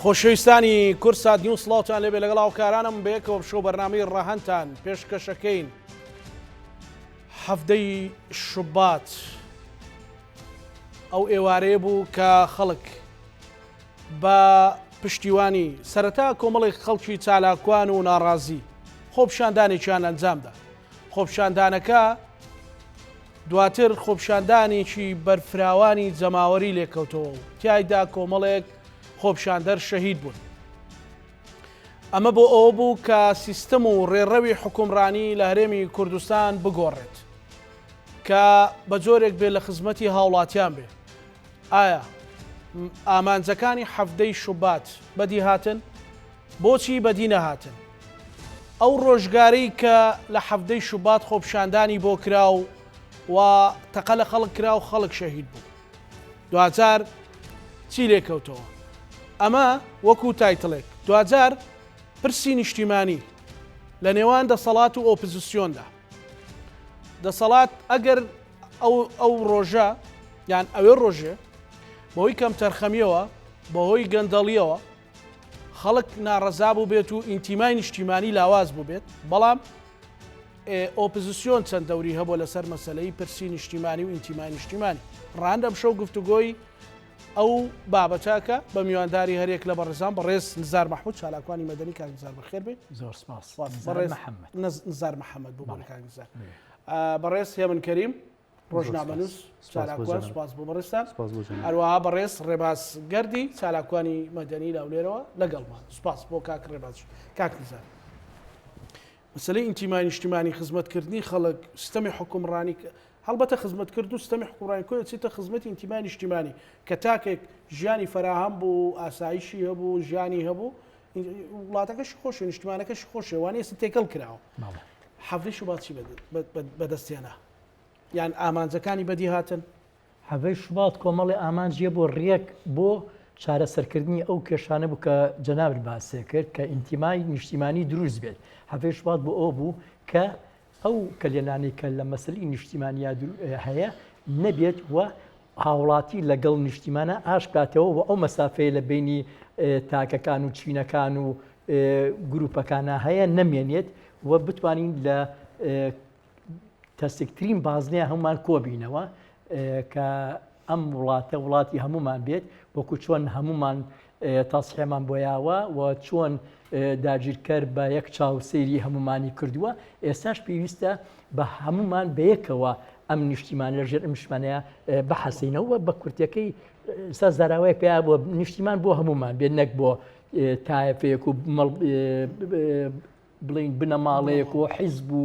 خۆشەویستانی کورسات نیو سڵاوتان لێبێ لەگەڵ هاوکارانم بەیەکەوە بشۆ بەرنامەی ڕاهەنتان پێشکەشەکەین هەفتەی شوبات ئەو ئێوارەیە بوو کە خەڵک بە پشتیوانی سەرەتا کۆمەڵی خەڵکی چالاکوان و ناڕازی خۆپشاندانێکیان ئەنجامدا. خۆپشاندانەکە دواتر خۆپشاندانێکی بەرفراوانی جەماوەری لێکەوتەوە و تیایدا کۆمەڵێک خۆپشاندەر شەهید بوون. ئەمە بۆ ئەوە بوو کە سیستەم و ڕێڕەوی حکومڕانی لە هەرێمی کوردستان بگۆڕێت کە بە جۆرێک بێ لە خزمەتی هاوڵاتیان بێ. ئایا ئامانجەکانی هەفتەی شوبات بەدی هاتن؟ بۆچی بەدی نەهاتن؟ ئەو ڕۆژگارەی کە لە هەفتەی شوبات خۆپشاندانی بۆ کرا و تەقە لە خەڵک کرا و خەڵک شەهید بوو. دوجار چی لێکەوتەوە؟ ئەمە وەکو تایتڵێک دوجار پرسی نیشتیمانی لە نێوان دەسەڵات و ئۆپۆزیسیۆندا. دەسەڵات ئەگەر ئەو ڕۆژە یان ئەوێ ڕۆژێ بەهۆی کەم تەرخەمیەوە بەهۆی گەندەڵیەوە خەڵک ناڕەزا بوو بێت و ئینتیمای نیشتیمانی لاواز بوو بێت، بەڵام ئۆپۆزیسیۆن چەند دەوری هەبوو لەسەر مەسەلەی پرسی نیشتیمانی و ئینتیمای نیشتیمانی. ڕاندەم شەو گفتوگۆی ئەو بابەتاکە بە میوانداری هەرێک لە بەڕێزان بەڕێز نزار مەحموود چالاکوانی مەدەنی کاک نزار بەخێر بێت. زۆر سپاس. نزار محەممەد بوو کاک نزار. بەڕێز هێمن کەریم ڕۆژنامەنووس چالاکوان سپاس بۆ بەڕێستان. هەروەها بەڕێز ڕێباز گەردی چالاکوانی مەدەنی لاولێرەوە لەگەڵمان. سپاس بۆ کاک ڕێباز. کاک نزار، مەسەلەی ئینتیمای نیشتیمانی خزمەتکردنی خەڵک سیستەمی حکومڕانی هەڵبەتە خزمەتکرد و سیستەمی حکومڕانی کۆی چیتە خزمەتی ئینتیمای نیشتیمانی کە تاکێک ژیانی فراهەم بوو، ئاسایشی هەبوو، ژیانی هەبوو، وڵاتەکەشی خۆشە، نیشتیمانەکەشی خۆشە، وانە ئێستا تێکەڵ کراوە. هەفتەی شوبات چی بەدەستێنا؟ یان ئامانجەکانی بەدی هاتن؟ هەفتەی شوبات کۆمەڵی ئامانجیە بۆ ڕێک بۆ چارەسەرکردنی ئەو کێشانە بوو کە جەنابر باسێ کرد کە ئینتیمای نیشتیمانی دروست بێت. هەفتەی شوبات بۆ ئەو بوو کە ئەو کلێنانی کە لە مەسەلەی نیشتیمانیا هەیە نەبێت و هاوڵاتی لەگەڵ نیشتیمانە ئاشکاتەوە و ئەو مەسافەیە لە بینی تاکەکان و چینەکان و گروپەکانە هەیە نەمێنێت و بتوانین لە تەسکترین بازنەیە هەمومان کۆبینەوە کە ئەم وڵاتە وڵاتی هەمومان بێت، وەکو چۆن هەمومان تاسحێمان بۆیاوە و چۆن داگیرکەر بە یەک چاوسەیری هەمومانی کردووە. ئێستاش پێویستە بە هەمومان بەیەکەوە ئەم نیشتیمان لەژێر ئەم نیشتیمانەیە بەحەسینەوە بە کورتەکەی سا زاراوەیە پێیا بۆ نیشتیمان بۆ هەمومان بێت، نەک بۆ تایفەیەک و بڵین بنەماڵەیەک و حیزب و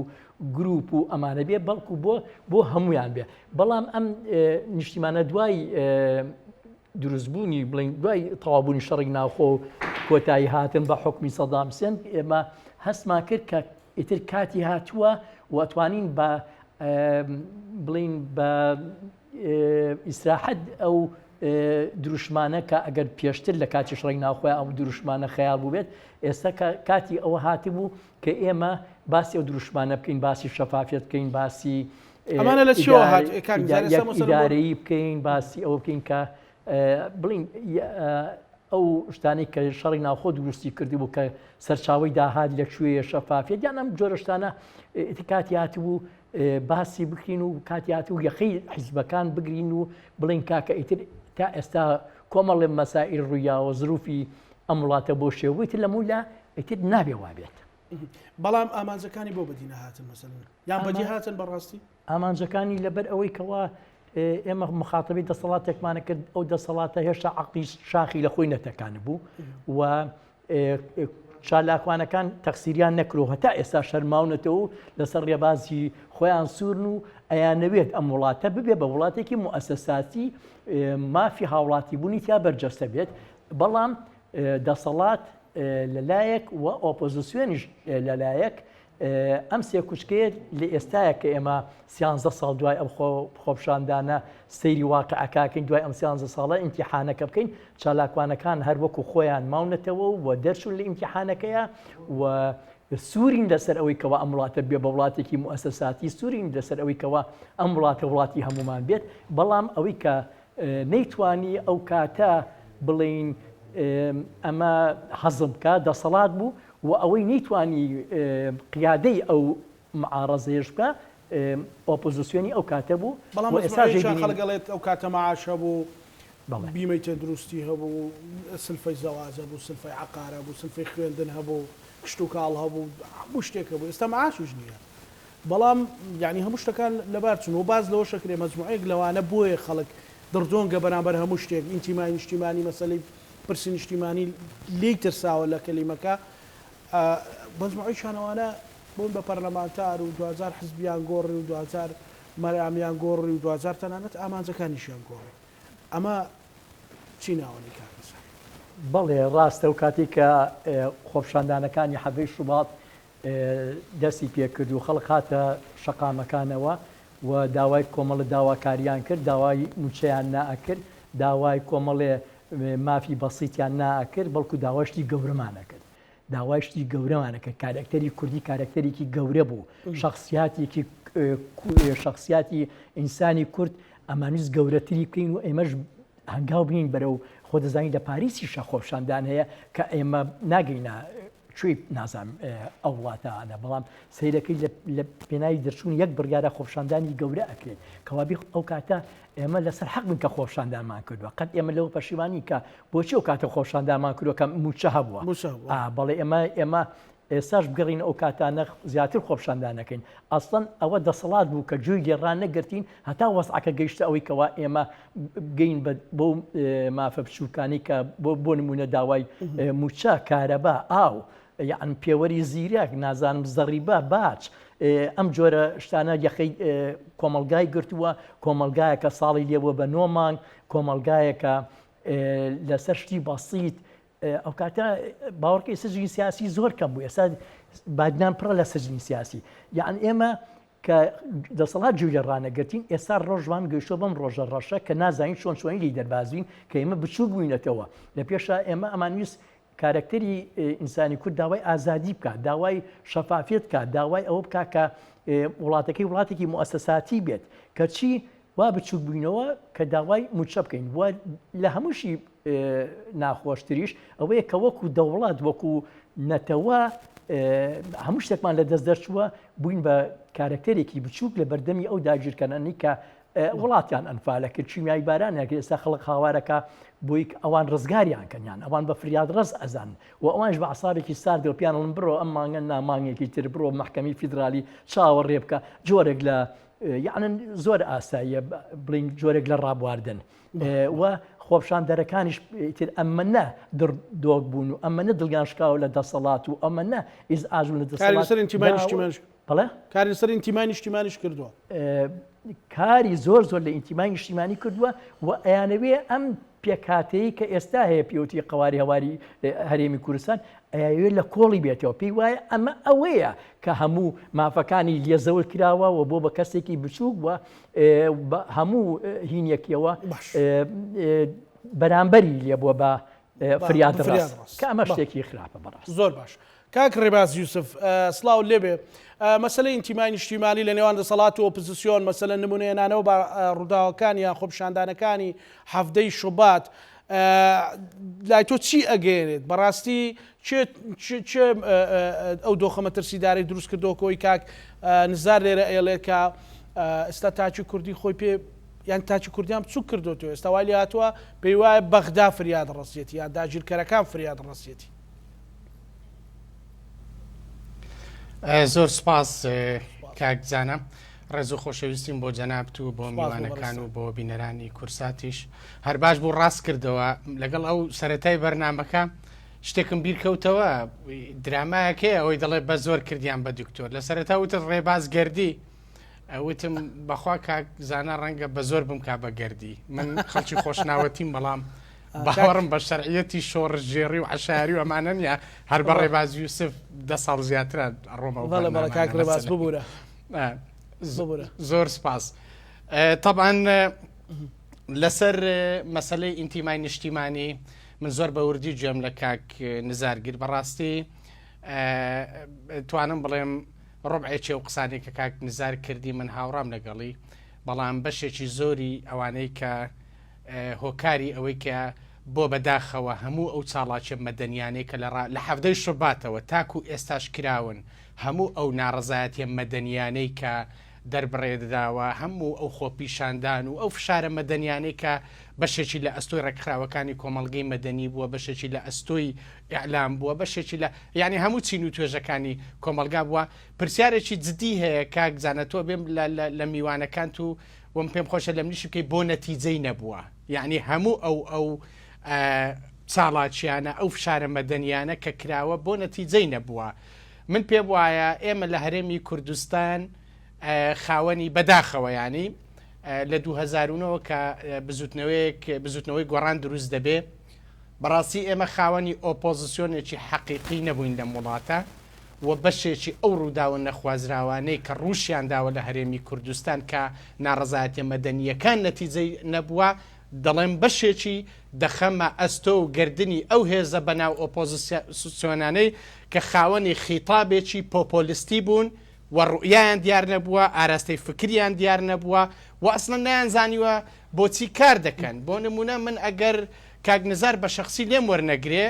گروپ و ئەمانە بێ، بەڵکو بۆ هەمویان بێ. بەڵام ئەم نیشتیمانە دوای دروستبوونی بڵین دوای تەوابوونی شەڕی ناوخۆ و کۆتایی هاتن بە حکمی سەدام حوسێن ئێمە هەستمان کرد کە ئیتر کاتی هاتووە و ئەتوانین بە بڵین بە ئیسراحەت ئەو دروشمانە کە ئەگەر پێشتر لە کاتی شەڕی ناوخۆی ئەو دروشمانە خەیاڵ بوو بێت، ئێستا کاتی ئەوە هاتبوو کە ئێمە باسی ئەو دروشمانە بکەین، باسی شەفافیت بکەین، باسی ئیدارەیی بکەین، باسی ئەوە بکەین کە بڵین ئەو شتانی کە شەڕی ناوخۆ دروستی کردی بوو کە سەرچاوی داهات لەکوێیە شەفافیت یان ئەم جۆرە شتانە کاتی هاتبوو باسی بکرین و کاتی هاتبوو یەخەی حیزبەکان بگرین و بڵین کاکە ئیتر تا ئێستا کۆمەڵێ مەسائل ڕوویاوە زروفی ئەم وڵاتە بۆ شێوەی تر لە مولا ئیتر نابێ وابێت. بەڵام ئامانجەکانی بۆ بەدی نەهاتن مەسەلەن یان بەدی هاتن بەڕاستی؟ ئامانجەکانی لەبەر ئەوەی کەوا ئێمە مخاتبی دەسەڵاتێکمانە کرد، ئەو دەسەڵاتە هێشتا عەقلی شاخی لە خۆی نەتەکانە بوو و چالاکوانەکان تەقسیریان نەکرۆ هەتا ئێستا شەرماونەتەوە لەسەر ڕێبازی خۆیان سوورن و ئەیانەوێت ئەم وڵاتە ببێ بە وڵاتێکی موئەسەساتی مافی هاوڵاتی بوونی تیا بەرجەستە بێت. بەڵام دەسەڵات لەلایەک و ئۆپۆزیسیۆنیش لەلایەک ئەم سێ کوچکەیە لە ئێستایە کە ئێمە 13 ساڵ دوای ئەم خۆپشاندانە سەیری واقعەکەین، دوای ئەم 13 ساڵە ئیمتیحانەکە بکەین، چالاکوانەکان هەر وەکو خۆیان ماونەتەوە و دەرچوون لە ئیمتیحانەکەیە و سوورین لەسەر ئەوەی کەوا ئەم وڵاتە بێ بە وڵاتێکی موئەسەساتی، سوورین لەسەر ئەوەی کەوا ئەم وڵاتە وڵاتی هەمومان بێت. بەڵام ئەوەی کە نەیتوانی ئەو کاتە بڵین ئەمە حەزم بکە دەسەڵات بوو و ئەوەی نەیتوانی قیادەی ئەو معارەزەیەش بکە ئۆپۆزیسیۆنی ئەو کاتە بوو بەڵام خەڵگەڵێت ئەو کاتە مەعاشە بوو بیمەی تەندروستی هەبوو سلفەی زەواجە بوو سلفەی عقارە بوو سلفەی خوێندن هەبوو کشت و کاڵ هەبوو هەموو شتێک بوو ئێستا مەعاشش نییە بەڵام یعنی هەموو شتەکان لەبار چون و باز لەوە شەکرێ مەجموعەیەک لەوانە بۆیە خەڵک دڕدۆنگە بەرامبەر هەموو شتێک ئینتیمای نیشتیمانی مەسەلەی پرسی نیشتیمانی لی ترساوە لە کەلیمەکە مەجموعەی شانەوانە بوون بە پەرلەمانتار و 2000 حزبیان گۆڕی و 2000 مەراميان گۆڕی و 2000 تەنانەت ئامانجەکانیشیان گۆڕی ئەمە چی ناوەی کارەسە بەڵێ ڕاستە و کاتی کە خۆپشاندانەکانی حەڤەی شوباط دەستی پێکرد و خەڵک هاتە شەقامەکانەوە و داوای کۆمەڵە داواکاریان کرد داوای موچەیان نائەکرد داوای کۆمەڵێ مافی بەسییتیان نائەکرد بەڵکو داواشتی گەورەمانەکرد داواشتی گەورەمانەکە کارکتەری کوردی کارکتەرێکی گەورە بوو شخصیاتێکی شخصیاتی ئینسانی کورد ئەمانویست گەورەتری بکەین و ئێمەش هەنگاو بین بەرەو خۆ دەزانین لە پاریسیشە خۆپشاندان هەیە کە ئێمە ناگەینە کوێی نازانم ئەو وڵاتانە بەڵام سیرەکەی لە پێناوی دەرچوون یەک بڕیارە خۆپشاندانی گەورە ئەکرێت کەوابی ئەو کاتە ئێمە لەسەر حەق بن کە خۆپشاندانمان کردووە قەت ئێمە لەوە پەشیوانی کە بۆچی ئەو کاتە خۆپشاندانمان کردووە کە موچە هەبووە بەڵێ ئێمە ئێستاش بگەڕین ئەو کاتانە زیاتر خۆپشاندانەکەین ئەسڵەن ئەوە دەسەڵات بوو کە جوێی گێڕان نەگرتین هەتا وەسعەکە گەیشتە ئەوەی کەوا ئێمە بگەین بۆ مافە بچووکانی کە بۆ نمونە داوای موچە کارەبا ئاو یان پێوەری زیرەک نازانم زەڕیبە باچ ئەم جۆرە شتانە یەخەی کۆمەلگای گرتووە کۆمەلگایەکە ساڵی لێبووە بە 9 مانگ کۆمەلگایەکە لەسەر شتی بەسیط ئەو کاتە باوەڕکەی سجنی سیاسی زۆر کەم بوو ئێستا بادنان پڕە لە سجنی سیاسی یان ئێمە کە دەسەڵات جوێ ڕانەگرتین ئێستا ڕۆژوان گەیشتۆ بەم ڕۆژە ڕەشە کە نازانین چۆن چۆنی لی دەربازوین کە ئێمە بچوو بووینەتەوە لە پێشە ئێمە ئەمانویست کارکتەری ئینسانی کورد داوای ئازادی بکات داوای شەفافیت بکات داوای ئەوە بکات کە وڵاتەکەی وڵاتێکی مؤسساتی بێت کەچی وا بچوک بووینەوە کە داوای موچە بکەین وە لە هەمووشی ناخۆشتریش ئەوەیە کە وەکو دەوڵات وەکو نەتەوە هەموو شتێکمان لە دەست دەرچووە بووین بە کارکتەرێکی بچووک لە بەردەمی ئەو داگیرکردنی کە وڵاتیان ئەنفالە کرد چیمیایی بارانێک ئێستا خەڵک هاوارەکە بۆی ئەوان ڕزگاریان کەنیان ئەوان بە فریاد ڕز ئەزان و ئەوانش بە عسابێکی ساردەوە پیانڵم بڕۆ ئەم مانگە نامانگێکی تر بڕۆ محکەمی فیدرالی چاوەڕێ بکە جۆرێک لە یعنن زۆر ئاساییە بڵین جۆرێک لە ڕابواردن و خۆپشاندەرەکانیش تر ئەمە نە دۆک بوون و ئەمە نە دڵگانشکاوە لە دەسەڵات و ئەمە نە ئیزعاج لە دەسەڵات کاری سەر ئینتیمای نیشتیمانیش کردووە کاری زۆر لە ئینتیمای نیشتیمانی کردووە و ئەیانەوێ ئەم پێکاتەیە کە ئێستا هەیە پێوتی قەواری هەواری هەرێمی کوردستان ئەیاوێت لە کۆڵی بێتەوە پێی وایە ئەمە ئەوەیە کە هەموو مافەکانی لێزەوت کراوە و بۆ بە کەسێکی بچووک وە هەموو هینیەکیەوە بەرامبەری لێ بووە بە فریاد ڕاست کە ئەمە شتێکی خراپە بەڕاست زۆر باش کاک ڕێباز یوسف سڵاو لێبێ مەسەلەی ئینتیمای نیشتیمانی لە نێوان دەسەڵات و ئۆپۆزیسیۆن مەسەلە نمونەیەنانەوە بە ڕووداوەکانی یان خۆپشاندانەکانی هەفتەی شوبات لای تۆ چی ئەگەێنێت بەڕاستی ئەو دۆخەمە ترسیداری دروست کردەوە کۆی کاک نزار لێرە ئێڵێ کە ئێستا تاچی کوردی خۆی پێ یان تاچی کوردیان بچوو کردوەوە ئێستا وای لێ هاتووە پێی وایە بەغدا فریاد ڕەسیەتی یا داگیرکەرەکان فریاد ڕەسیەتی زۆر سپاس کاکزانە ڕێز و خۆشەویستیم بۆ جەنابەت و بۆ میوانەکان و بۆ بینەرانی کورساتیش هەر باش بوو ڕاست کردەوە لەگەڵ ئەو سەرەتای بەرنامەکە شتێکم بیرکەوتەوە درامایەکەیە ئەوەی دەڵێ بە زۆر کردیان بە دکتۆر لە سەرەتا وتت ڕێباز گەردی وتم بەخوا کاکزانە ڕەنگە بە زۆر بمکا بە گەردی من خەڵکی خۆشناوەتیم بەڵام باوەڕم بە شەرعیەتی شۆڕژێڕی و عەشاری و ئەمانە نیە هەر بە ڕێباز یوسف 10 ساڵ زیاترە ڕۆمە کاک ڕێباز ببوورە زۆر سپاس طبعا لەسەر مەسەلەی ئینتیمای نیشتیمانی من زۆر بە وردی گوێم لە کاک نزارگیر بەڕاستی توانم بڵێم ڕۆبعێکی ئەو قسانێک کە کاک نزار کردی من هاوڕام لەگەڵی بەڵام بەشێکی زۆری ئەوانەی کە هۆکاری ئەوەی کە بۆ بەداخەوە هەموو ئەو چاڵاکێ مەدەنیانەی کە لە حەفدەی شوباتەوە تاکو ئێستاش کراون هەموو ئەو ناڕزایەتیە مەدەنیانەی کە دەربڕێدراوە هەموو ئەو خۆپیشاندان و ئەو فشارە مەدەنیانەی کە بەشێکی لە ئەستۆی ڕێکخراوەکانی کۆمەڵگەی مەدەنی بووە بەشێکی لە ئەستۆی ئیعلام بووە بەشێکی لە یعنی هەموو چین و توێژەکانی کۆمەلگا بووە پرسیارێکی جدی هەیە کاکزانەتۆ بێم لە میوانەکان و وم پێم خۆشە لە منیش بکەی بۆ نەتیجەی نەبووە یعنی هەموو ئەو چاڵاکیانە ئەو فشارە مەدەنیانە کە کراوە بۆ نەتیجەی نەبووە من پێم وایە ئێمە لە هەرێمی کوردستان خاوەنی بەداخەوە ینی لە 2009 کە بزوتنەوەی گۆڕان دروست دەبێ بەڕاستی ئێمە خاوەنی ئۆپۆزیسیۆنێکی حەقیقی نەبووین لە وڵاتە و بەشێکی ئەو ڕووداوە نەخوازراوانەی کە ڕوشیان داوە لە هەرێمی کوردستان کە ناڕزایەتیە مەدەنیەکان نەتیجەی نەبووە دەڵێن بەشێکی دەخەمە ئەستۆ و گردنی ئەو هێزە بەناو ئۆپۆزیسیۆنانەی کە خاوەنی خیتابێکی پۆپۆلیستی بوون و ڕوئیان دیار نەبووە ئاراستەی فکریان دیار نەبووە و ئەسڵەن نەیانزانیوە بۆچی کار دەکەن بۆ نمونە من ئەگەر کاگنزار بە شخصی لێم وەرنەگرێ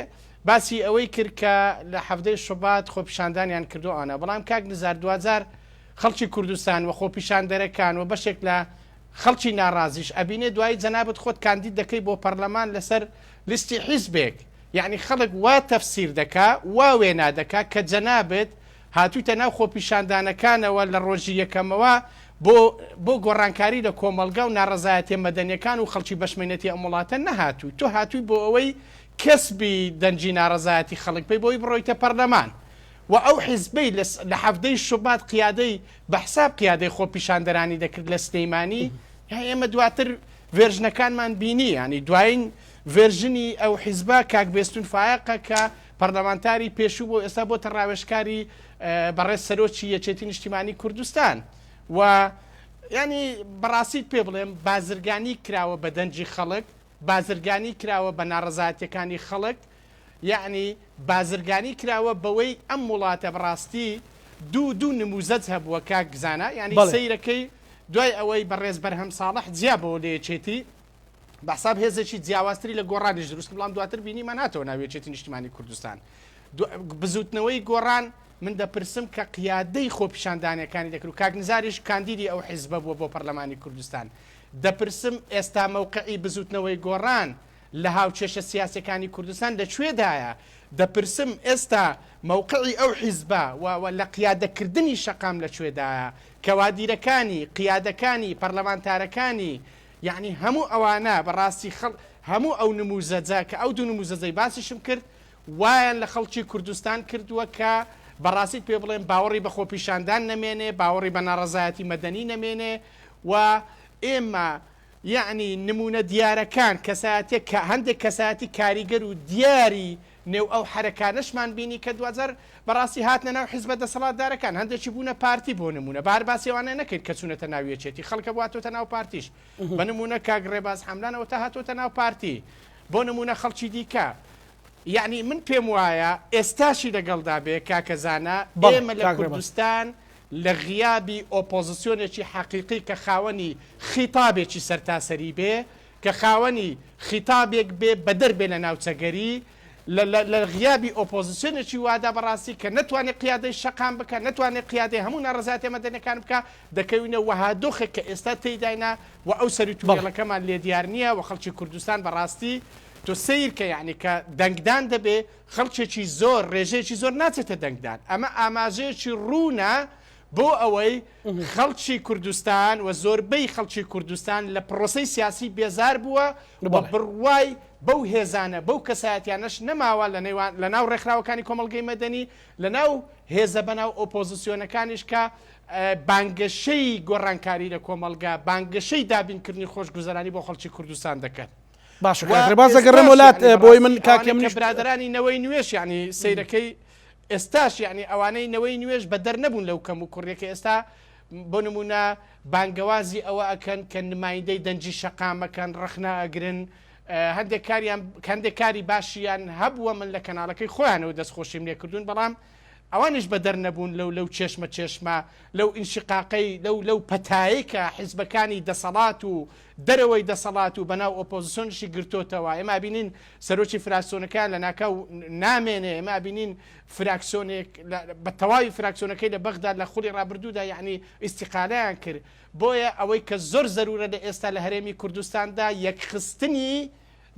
باسی ئەوەی کرد کە لە حەفدەی شوبات خۆپیشاندانیان کردو ئەوانە بەڵام کاگنزار دوجار خەڵکی کوردستان و خۆپیشاندەرەکان و بەشێک لە خەڵکی ناڕازیش ئەبینێ دوای جەنابەت خۆت کاندید دەکەی بۆ پەرلەمان لەسەر لیستی حیزبێک یعنی خەڵک وا تەفسیر دەکا وا وێنا دەکا کە جەنابێت هاتوویتە ناو خۆپیشاندانەکانەوە لە ڕۆژی یەکەمەوە بۆ گۆڕانکاری لە کۆمەلگا و ناڕزایەتیە مەدەنیەکان و خەڵکی بەشمێنەتی ئەم وڵاتە نەهاتووی تۆ هاتووی بۆ ئەوەی کەسبی دەنجی ناڕزایەتی خەڵک پێی بۆی بڕۆیتە پەرلەمان و ئەو حیزبەی لە حەفدەی شوبات قیادەی بەحساب قیادەی خۆپیشاندەرانی دەکرد لە سلەیمانی ئێمە دواتر ڤێرژنەکانمان بینی ینی دوایین ڤێرژنی ئەو حیزبا کاک بێستون فایقە کە پەرلەمانتاری پێشوو بۆ ئێستا بۆ تەڕاوێشکاری بەڕێز سەرۆکی یەکێتی نیشتیمانی کوردستان و ینی بەڕاستیت پێ بڵێم بازرگانی کراوە بە دەنجی خەڵک بازرگانی کراوە بە ناڕزایەتیەکانی خەڵک یعنی بازرگانی کراوە بەوەی ئەم وڵاتە بەڕاستی دوو نموزەت هەبووە کاک گزانە ینی سەیرەکەی دوای ئەوەی بەڕێز بەرهەم ساڵح جیابەوە لە یەکێتی بەحساب هێزێکی جیاوازتری لە گۆڕانیش دروست بڵام دواتر بینیمان ناتەوە ناو یەکێتی نیشتیمانی کوردستان بزوتنەوەی گۆڕان من دەپرسم کە قیادەی خۆپیشاندانەکانی دەکرد و کاگنزاریش کاندیدی ئەو حیزبە بووە بۆ پەرلەمانی کوردستان دەپرسم ئێستا موقعی بزوتنەوەی گۆڕان لە هاوچێشە سیاسەکانی کوردستان لەکوێدایە دەپرسم ئێستا موقعی ئەو حیزبە و لە قیادەکردنی شەقام لەکوێدایە کەوادیرەکانی قیادەکانی پەرلەمانتارەکانی یعنی هەموو ئەوانە بەڕاستی هەموو ئەو نموزەجە کە ئەو دوو نموزەجەی باسیشم کرد وایان لە خەڵکی کوردستان کردووە کە بەڕاستیت پێ بڵێن باوەڕی بە خۆپیشاندان نەمێنێ باوەڕی بە ناڕزایەتی مەدەنی نەمێنێ و ئێمە یعنی نمونە دیارەکان کەسایەتێک کە هەندێک کەسایەتی کاریگەر و دیاری نێو ئەو حرەکانشمان بینی کە دوزار بەڕاستی هاتنە ناو حیزبە دەسەڵاتدارەکان هەندێکی بوونە پارتی بۆ نمونە بار باسیێوانە نەکەیت کە چوونەتە ناویەچێتی خەڵکە بواتۆتە ناو پارتیش بە نمونە کاک ڕێباز حەمدانەوە تا هاتۆتە ناو پارتی بۆ نمونە خەڵکی دیکە یعنی من پێم وایە ئێستاشی لەگەڵدا بێ کاکەزانە ئێمە لە کوردستان لە غیابی ئۆپۆزیسیۆنێکی حەقیقی کە خاوەنی خیتابێکی سەرتاسەری بێ کە خاوەنی خیتابێک بێ بەدەر بێ لە ناوچەگەری لە غیابی ئۆپۆزیسیۆنێکی وادا بەڕاستی کە نەتوانێت قیادەی شەقام بکە نەتوانێت قیادەی هەموو ناڕزایەتی مەدەنیەکان بکە دەکەوینە وەها دۆخێک کە ئێستا تێیداینا و ئەو سەرتوێڵەکەمان لێ دیار نییە و خەڵکی کوردستان بەڕاستی تۆ سیر کە یعنی کە دەنگدان دەبێ خەڵکێکی زۆر ڕێژەیەکی زۆر ناچێتە دەنگدان ئەمە ئاماژەیەکی ڕوونە بۆ ئەوەی خەڵکی کوردستان و زۆربەی خەڵکی کوردستان لە پرۆسەی سیاسی بێزار بووە بڕوای بەو هێزانە بەو کەسایەتیانەش نەماوە لە ناو ڕێکخراوەکانی کۆمەڵگەی مەدەنی لە ناو هێزە بەناو ئۆپۆزیسیۆنەکانیش کە بانگەشەی گۆڕانکاری لە کۆمەلگا بانگەشەی دابینکردنی خۆشگوزەرانی بۆ خەڵکی کوردستان دەکەن باش ڕێبازەگەڕێم وڵات بۆی من کاکێ منیش برادرانی نەوەی نوێش ینی سیرەکەی ئێستاش یعنی ئەوانەی نەوەی نوێش بە دەر نەبوون لەو کەم و کوڕێکە ئێستا بۆ نمونە بانگەوازی ئەوە ئەکەن کە نمایندەی دەنجی شەقامەکەن ڕخنا ئەگرن هەندێک کاری باشیان هەبووە من لە کەناڵەکەی خۆیانەوە دەستخۆشیم لێ کردوون بەڵام ئەوانش بە دەر نەبوون لەو چێشمە لەو ئینشقاقەی لەو پەتایی کە حیزبەکانی دەسەڵات و دەرەوەی دەسەڵات و بەناو ئۆپۆزیسیۆنشی گرتوتەوە ئێمە بینین سەرۆکی فراکسیۆنەکان لە ناکەو نامێنێ ئێمە بینین فراکسیۆنێک بە تەواوی فراکسیۆنەکەی لە بەغدا لە خوڵی ڕابردوودا یعنی ئیستیقالیان کرد بۆیە ئەوەی کە زۆر زەرورە لە ئێستا لە هەرێمی کوردستاندا یەکخستنی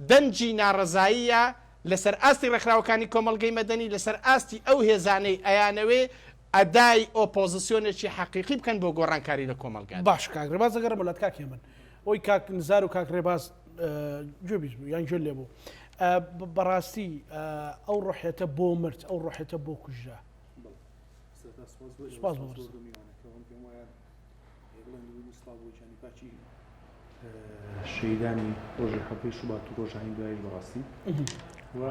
دەنجی ناڕزاییە لەسەر ئاستی ڕێکخراوەکانی کۆمەڵگەی مەدەنی لەسەر ئاستی ئەو هێزانەی ئەیانەوێ ئەدای ئۆپۆزیسیۆنێکی حەقیقی بکەن بۆ گۆڕانکاری لە کۆمەلگا. باش کاکڕێباز ئەگەر مەلات کاکێ من ئەوی کاک نزار و کاکڕێباز گوێبیست بوو یان گوێ لێ بوو بەڕاستی ئەو ڕۆحێتە بۆ مرد ئەو ڕۆحێتە بۆ کوژرا. شەیدانی ڕۆژی هەفتەی شوبات و ڕۆژانی دوایش بەڕاستی و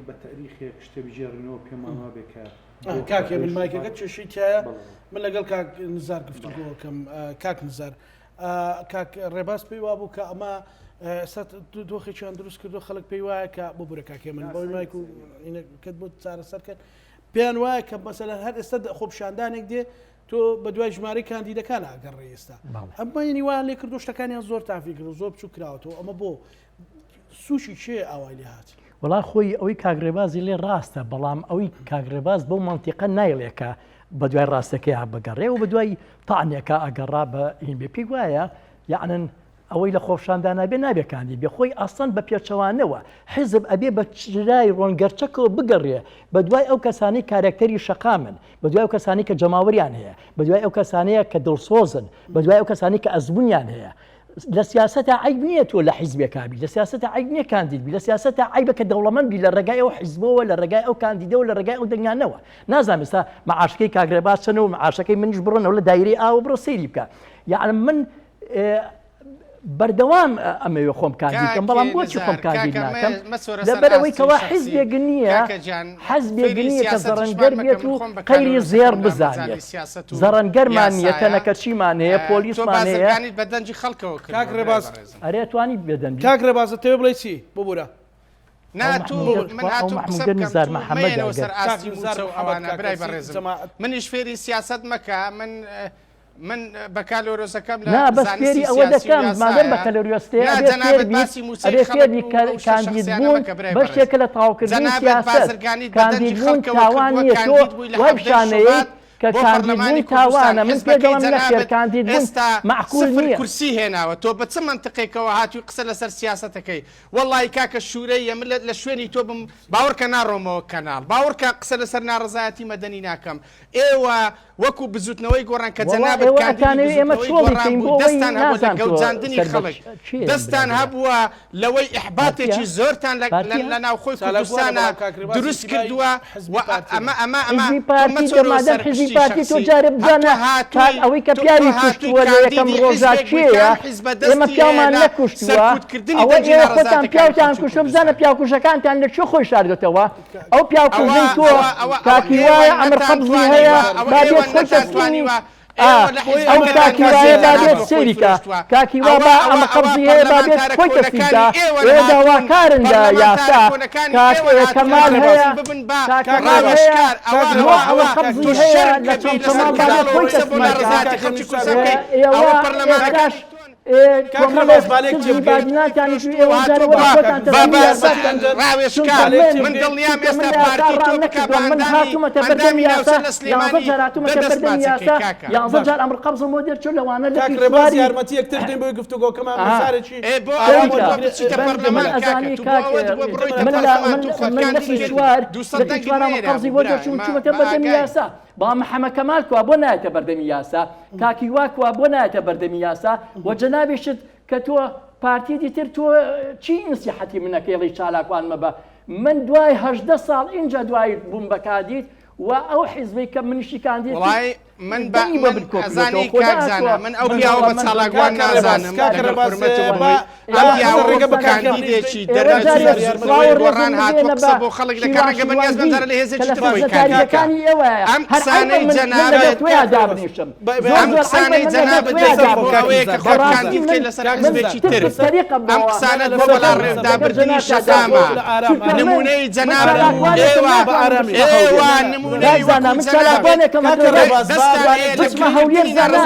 بە تاریخێک شتە بژێڕنەوە پێمان وا بێ کە کاکێ من مایکەکەت چێشی تایە من لەگەڵ کاک نزار گفتوگۆکەم کاک نزار کاک ڕێباز پێی وا بوو کە ئەمە دۆخێکیان دروست کردو خەڵک پێی وایە کە بۆ بورە کاکێ من بۆی مایک و کەت بۆ چارەسەرکەن پێیان وایە کە مەسەلەن هەر ئێستا خۆپشاندانێک دێ تۆ بە دوای ژمارەی کاندیدەکان ئاگەڕێ ئێستا ئەمە ینی وان لێ کردو شتەکانیان زۆر تافی کرد و زۆر بچوو کراوەتەوە ئەمە بۆ سوشی چێ ئاوای لێ هات وڵا خۆی ئەوەی کاگڕێبازی لێ ڕاستە بەڵام ئەوەی کاگڕێباز بەو منتیقە نایڵێکە بە دوای ڕاستەکەی بگەڕێ و بە دوای تاانێکە ئەگەڕا بە هین بێ پێی وایە یعنن ئەوەی لە خۆشاندانا بێ نابێکاندی بێ خۆی ئاسان بە پێچەوانەوە حیزب ئەبێ بە چرای ڕۆنگەرچەکەەوە بگەڕێ بە دوای ئەو کەسانی کارکتەری شەقامن بە دوای ئەو کەسانی کە جەماوەریان هەیە بە دوای ئەو کەسانەیە کە دڵسۆزن بە دوای ئەو کەسانی کە ئەزبوونیان هەیە لە سیاسەتە عیب نییە تۆ لە حیزبێکابی لە سیاسەتە عیب نییە کاندیدبی لە سیاسەتە عیبە کە دەوڵەمەندبی لە ڕێگای ئەو حیزبەوە لە ڕێگای ئەو کاندیدەوە لە ڕێگای ئەو دەنگانەوە نازانم ئێستا معاشەکەی کاگڕێباز چەنە و معاشەکەی منیش بڕۆنەوە لە دایرەی ئاوە بڕۆ سەیری بکە یعنی من بەردەوام ئەمەوێ خۆم کاندیدکەم بەڵام بۆچی خۆم کاندید ناکەم لەبەرەوەی کەوا حیزبێک نییە حەزبێک نییە کە زەڕەنگەر بێت و قەیری زێر بزانێت زەڕەنگەرمان نییە تەنەکەچیمان هەیە پۆلیسمان هەیە بەدەنجی خەڵکەوە ئەرێ توانی بێدەنجی کاکڕێبازە تێوە بڵێ چی بۆ بورە منیش فێری سیاست مەکە من بەکالۆرۆسەکەم بەس فێری ئەوە دەکەم مادەم بەکەلۆریۆستەیە فێری کاندیدبوون بەشێکە لە تاواکردنی سیاست کاندیدبوون تاوان نییە تۆ وای شانەیە کە کاندیدبوون تاوانە من پێدەڵم نەخێر کاندیدبوون معقول نییە کورسی هێناوە تۆ بە چ منتقێکەوە هاتووی قسە لەسەر سیاسەتەکەی وەڵی کاکە شوورەیە من لە شوێنی تۆ بم باوەڕکە ناڕۆمەوە کەناڵ باوەڕکە قسە لەسەر ناڕزایەتی مەدەنی ناکەم ئێوە وەکو بزوتنەوەی گۆڕان کە جەنابەت دەستان هەبووە لە گەوجاندنی خەڵک دەستان هەبووە لەوەی ئیحباتێکی زۆرتان لە ناوخۆی کوردستانە دروست کردووە حزبی پارتی تۆ جارە بزانە ئەوەی کە پیاوی کوشتووە لە یەکەم ڕۆژا چێە ئێمە پیامان نەکوشتووە ئەوە ئێوە خۆتان پیاوتان کوشتە بزانە پیاکوژەکانتان لە چێ خۆی شاردێتەوە ئەو پیاکوژەی تۆ کاکی وایە ئەمر قەبزی هەیە بابێت خۆی تەسلیمی ئەو کاکی وایە بابێت سێریکە کاکی وا با ئەمە قەبزی هەیە بابێت خۆی تەسلیمکە ئێوە داواکارن لە یاسا کەمال هەیە کاکەمال هەیە ئەوە قەبزی هەیە لە چەمچەمان بابێت خۆی تەسلیمکە ئێوە ئێستاش من دڵنیام ئێستا پارتی تۆ بکە هاتوومەتە بەردەمی یاسا 11 هاتوومەتە بەردەمی یاسا 11 جار ئەمر قەبزم بۆ دێرچۆ لەوانە لە کاکڕێباز یارمەتی یەکتر دێن بۆی گفتوگۆکەمان مسارێکی من لە فیشوار قەبزی بۆ دێرچوون چوومەتە بەردەمی یاسا با محەممەد کەمال کوا بۆ نایەتە بەردەمی یاسا کاکی وا کوا بۆ نایەتە بەردەمی یاسا و جەنابێشت کە تۆ پارتی دیتر تۆ چی نسیحەتی منەکەڵی چالاکوان مەبە من دوای 18 ساڵ اینجا دوای بووم بە کادیت و ئەو حیزبی کە منیشی کاندید من ئەزانی کاکزانە من ئەو پیاوە بە چالاکوان نازانم ڕێگە بکاندیدێکی دەرەوەی گۆڕان هاتووە قسە بۆ خەڵک دەکات ڕێگە بەنیاز بەندەرە لە هێزێکی ترەوەی کاریەکانی ئێوە ئەم قسانەی جەنابەت ئەم قسانەی جەنابەت ئەوەیە کە خۆ کاندیدکەی لەسەر حیزبێکی تر ئەم قسانەت بۆ بەڵا ڕێدابردنی شەقامە نمونەی جەنابەت ئێوە نمونەی وەکو جەنابەت هەولێر زانە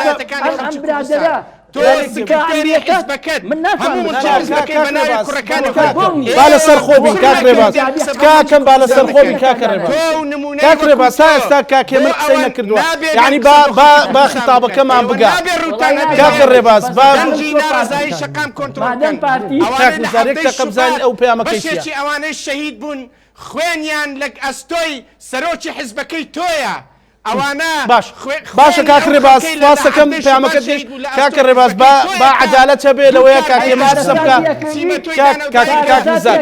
ئەم برادەرە تۆ سکرتێری حیزبەکەت هەموو ملکی حیزبەکەی بەناوی کوڕەکانی با لەسەر خۆ بین کاک ڕێباز کاکەم با لەسەر خۆ بین کاک ڕێباز کاک ڕێباز تا ئێستا کاکێ من قسەی نەکردووە یعنی با ختابەکەمان بگا کاک ڕێباز با نارەزایی شەقام کۆنتڕۆڵ کاک نزارێک تەقە بزانین ئەو پەیامەکەی چییە بەشێکی ئەوانەی شەهید بوون خوێنیان لە ئەستۆی سەرۆکی حیزبەکەی تۆیە ئەوانە باشە کاک ڕێباز واسەکەم پەیامەکە کاک ڕێباز با عەدالەت هەبێ لەوەیە کاکێ من قسە بکە کاک نزار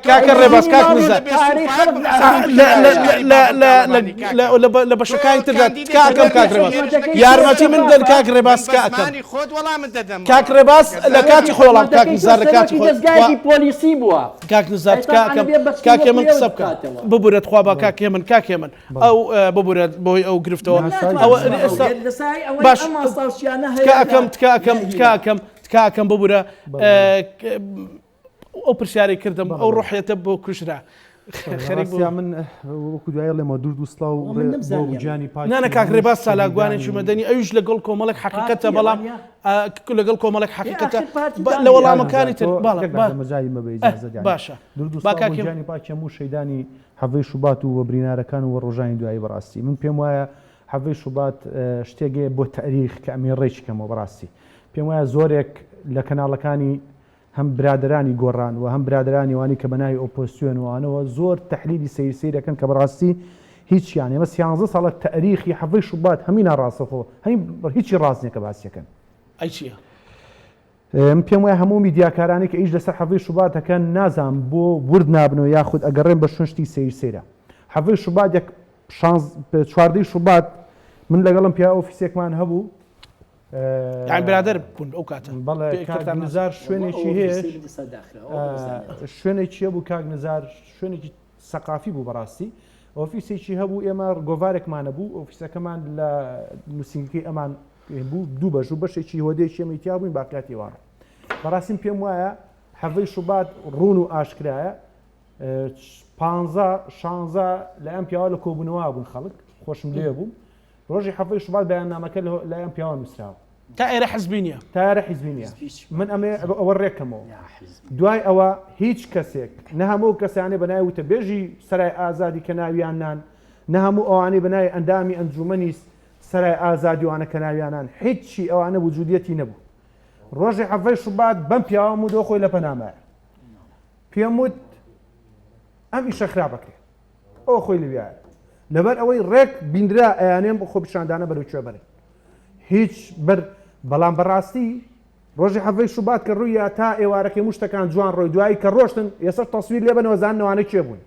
کاکە ڕێباز کاک نزار لە بەشەکانی تردا کاکەم کاک ڕێباز یارمەتی من بدەن کاک ڕێباز کاکەم کاک ڕێباز لە کاتی خۆی وەڵام کاک نزار لە کاتی خۆی دەستگای پۆلیسی بووە کاک نزار کاکێ من قسە بکە ببورێت خوا بە کاکێ من ئەو ببورێت بۆی ئەو گرفتەوە باش تکاکەم ببورە ئەو پرسیاری کردم ئەو ڕۆحیەتە بۆ کوژرا من وەکو دوایە لێمە دوو سڵاو گیانی نانە کاک ڕێباز سالاگوانێکی مەدەنی ئەویش لەگەڵ کۆمەڵێک حەقیقەتە بەڵام لەگەڵ کۆمەڵێک حەقیقەتە لە وەڵامەکانی تر باشە باکانی پاکەم و شەیدانی حەڤەی شوبات و برینارەکان و ڕۆژانی دوایی بەڕاستی من پێم وایە حەڤەی شوبات شتێگێ بۆ تاریخ کە ئەمێ ڕێککەمەوە بەڕاستی پێم وایە زۆرێک لە کەناڵەکانی هەم برادرانی گۆڕان و هەم برادرانی وانی کە بەناوی ئۆپۆزیسیۆنەوەوە زۆر تەحلیلی سەیرەکەن کە بەڕاستی هیچیان ئێمە 13 ساڵە تاریخی حەڤەی شوبات هەمینا ڕاستەخۆ هیچی ڕاست نییە کە باسیەکەن ئەی چییە؟ پێم وایە هەموو میدیاکارانی کە ئیش لەسەر حەڤەی شوباتەکەن نازان بۆ ورد نابنەوە یاخود ئەگەڕێن بە شوشتی سەیرە حەڤەی شوبات 14 شوبات من لەگەڵم پیا ئۆفیسێکمان هەبوو برادر بوون ئەو کاتە بەڵێ نزار شوێنێکی هەیە شوێنێکی بوو کاک نزار شوێنێکی سەقافی بوو بەڕاستی ئۆفیسێکی هەبوو ئێمە گۆڤارێکمانە بوو ئۆفیسەکەمان لە نووسینگەکەی ئەمان بوو دوو بەش و بەشێکی هۆدەیەکی ئەمەیتیا بووین باکاتی وانە بەڕاستیم پێم وایە حەڤەی شوبات ڕوون و ئاشکرایە 15 لە ئەم پیاوە لە کۆبوونەوە بوون خەڵک خۆشم لێ بوو ڕۆژی حەڤەی شوبات بەیاننامەکە لە ئەم پیاوە نووسراوە تا ئێرە حزبی نییە تا حیزبی نییە من ئەوە ڕێکەمەوە دوای ئەوە هیچ کەسێک نە هەموو کەسانێ بەناوی وتە بێژی سەرای ئازادی کە ناویان نان نە هەموو ئەوانەی بەناوی ئەندامی ئەنجومەنی سەرای ئازادیوانە کە ناویانان هیچی ئەوانە وجودیەتی نەبوو ڕۆژی حەڤەی شوبات بەم پیاوە و دۆ خۆی لە پەنامایە پێم وت ئەم ئیشە خراب بکرێ ئەوە خۆی لەویایە لەبەر ئەوەی ڕێک بیندرا ئەیانێم بە خۆ پیشاندانە بەرەو کوێبەرێ هیچ بەڵام بەڕاستی ڕۆژی حەڤەی شوبات کە ڕوویە تا ئێوارەکەی مشتەکان جوان ڕۆی دوایی کە ڕۆشتن ئێستا تەسویر لێ بنەوە زانەوانە کێ بوون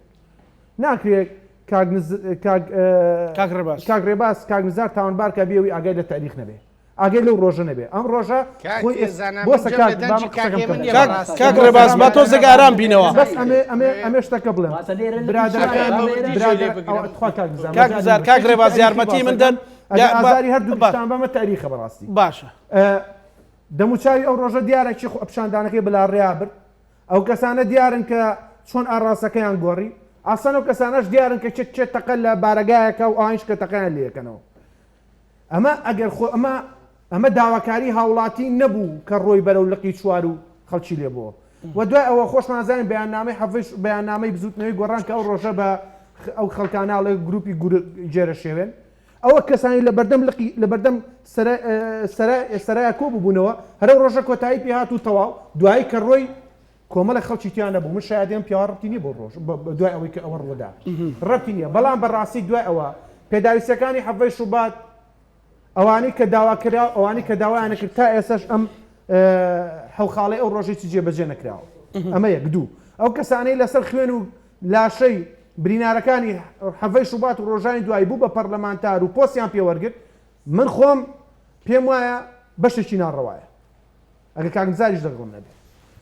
ناکرێت کاک ڕێباز کاک نزار تاوانبارکە بێەوەی ئاگای لە تاریخ نەبێ ئاگەی لەو ڕۆژە نەبێ ئەم ڕۆژە کاک ڕێباز با تۆ زەگاران بینەوە بەس ئەمێ شتەکە بڵێن کاک ڕێباز یارمەتی من دەن ئازاری هەردوو باشان بەمە تاریخە بەڕاستی باشە دەموچاوی ئەو ڕۆژە دیارێکی ئەپشاندانەکەی بەلا ڕێیا برد ئەو کەسانە دیارن کە چۆن ئاڕاستەکەیان گۆڕی ئاسان و کەسانەش دیارن کە چێت تەقە لە بارەگایەکە و ئاینش کە تەقەیان لێەکەنەوە ئەمە ئەگەر ئەمە داواکاری هاوڵاتی نەبوو کە ڕۆی بەرەو لقی چوار و خەڵکی لێ بووە و دوای ئەوە خۆشمانزانین بەیاننامەی حەڤەی بەیاننامەی بزوتنەوەی گۆڕان کە ئەو ڕۆژە بە ئەو خەڵکاناڵێ گروپی جێرە شێوێن ئەوە کەسانی لە بەردەم سەرایە کۆ ببوونەوە هەرە ڕۆژە کۆتایی پێ هات و تەواو دوایی کە ڕۆی کۆمەڵە خەڵکی تیان نەبوو من شایدێم پیاوە ڕەتی نییە بۆ ڕۆژ دوای ئەوەی کە ئەوە ڕوودا ڕەتی نییە بەڵام بەڕاستی دوای ئەوە پێداویستەکانی حەڤەی شوبات ئەوانەی کە داواکرا ئەوانەی کە داوایانە کرد تا ئێسش ئەم حەوخاڵی ئەو ڕۆژی چی جێبەجێ نەکراوە ئەمە یەک دوو ئەو کەسانەی لەسەر خوێن و لاشەی برینارەکانی حەڤەی شوبات و ڕۆژانی دوایی بوو بە پەرلەمانتار و پۆستیان پێوەرگرت من خۆم پێم وایە بەشێکی ناڕەوایە ئەگە کاکنزاریش دەگڵم نەبێت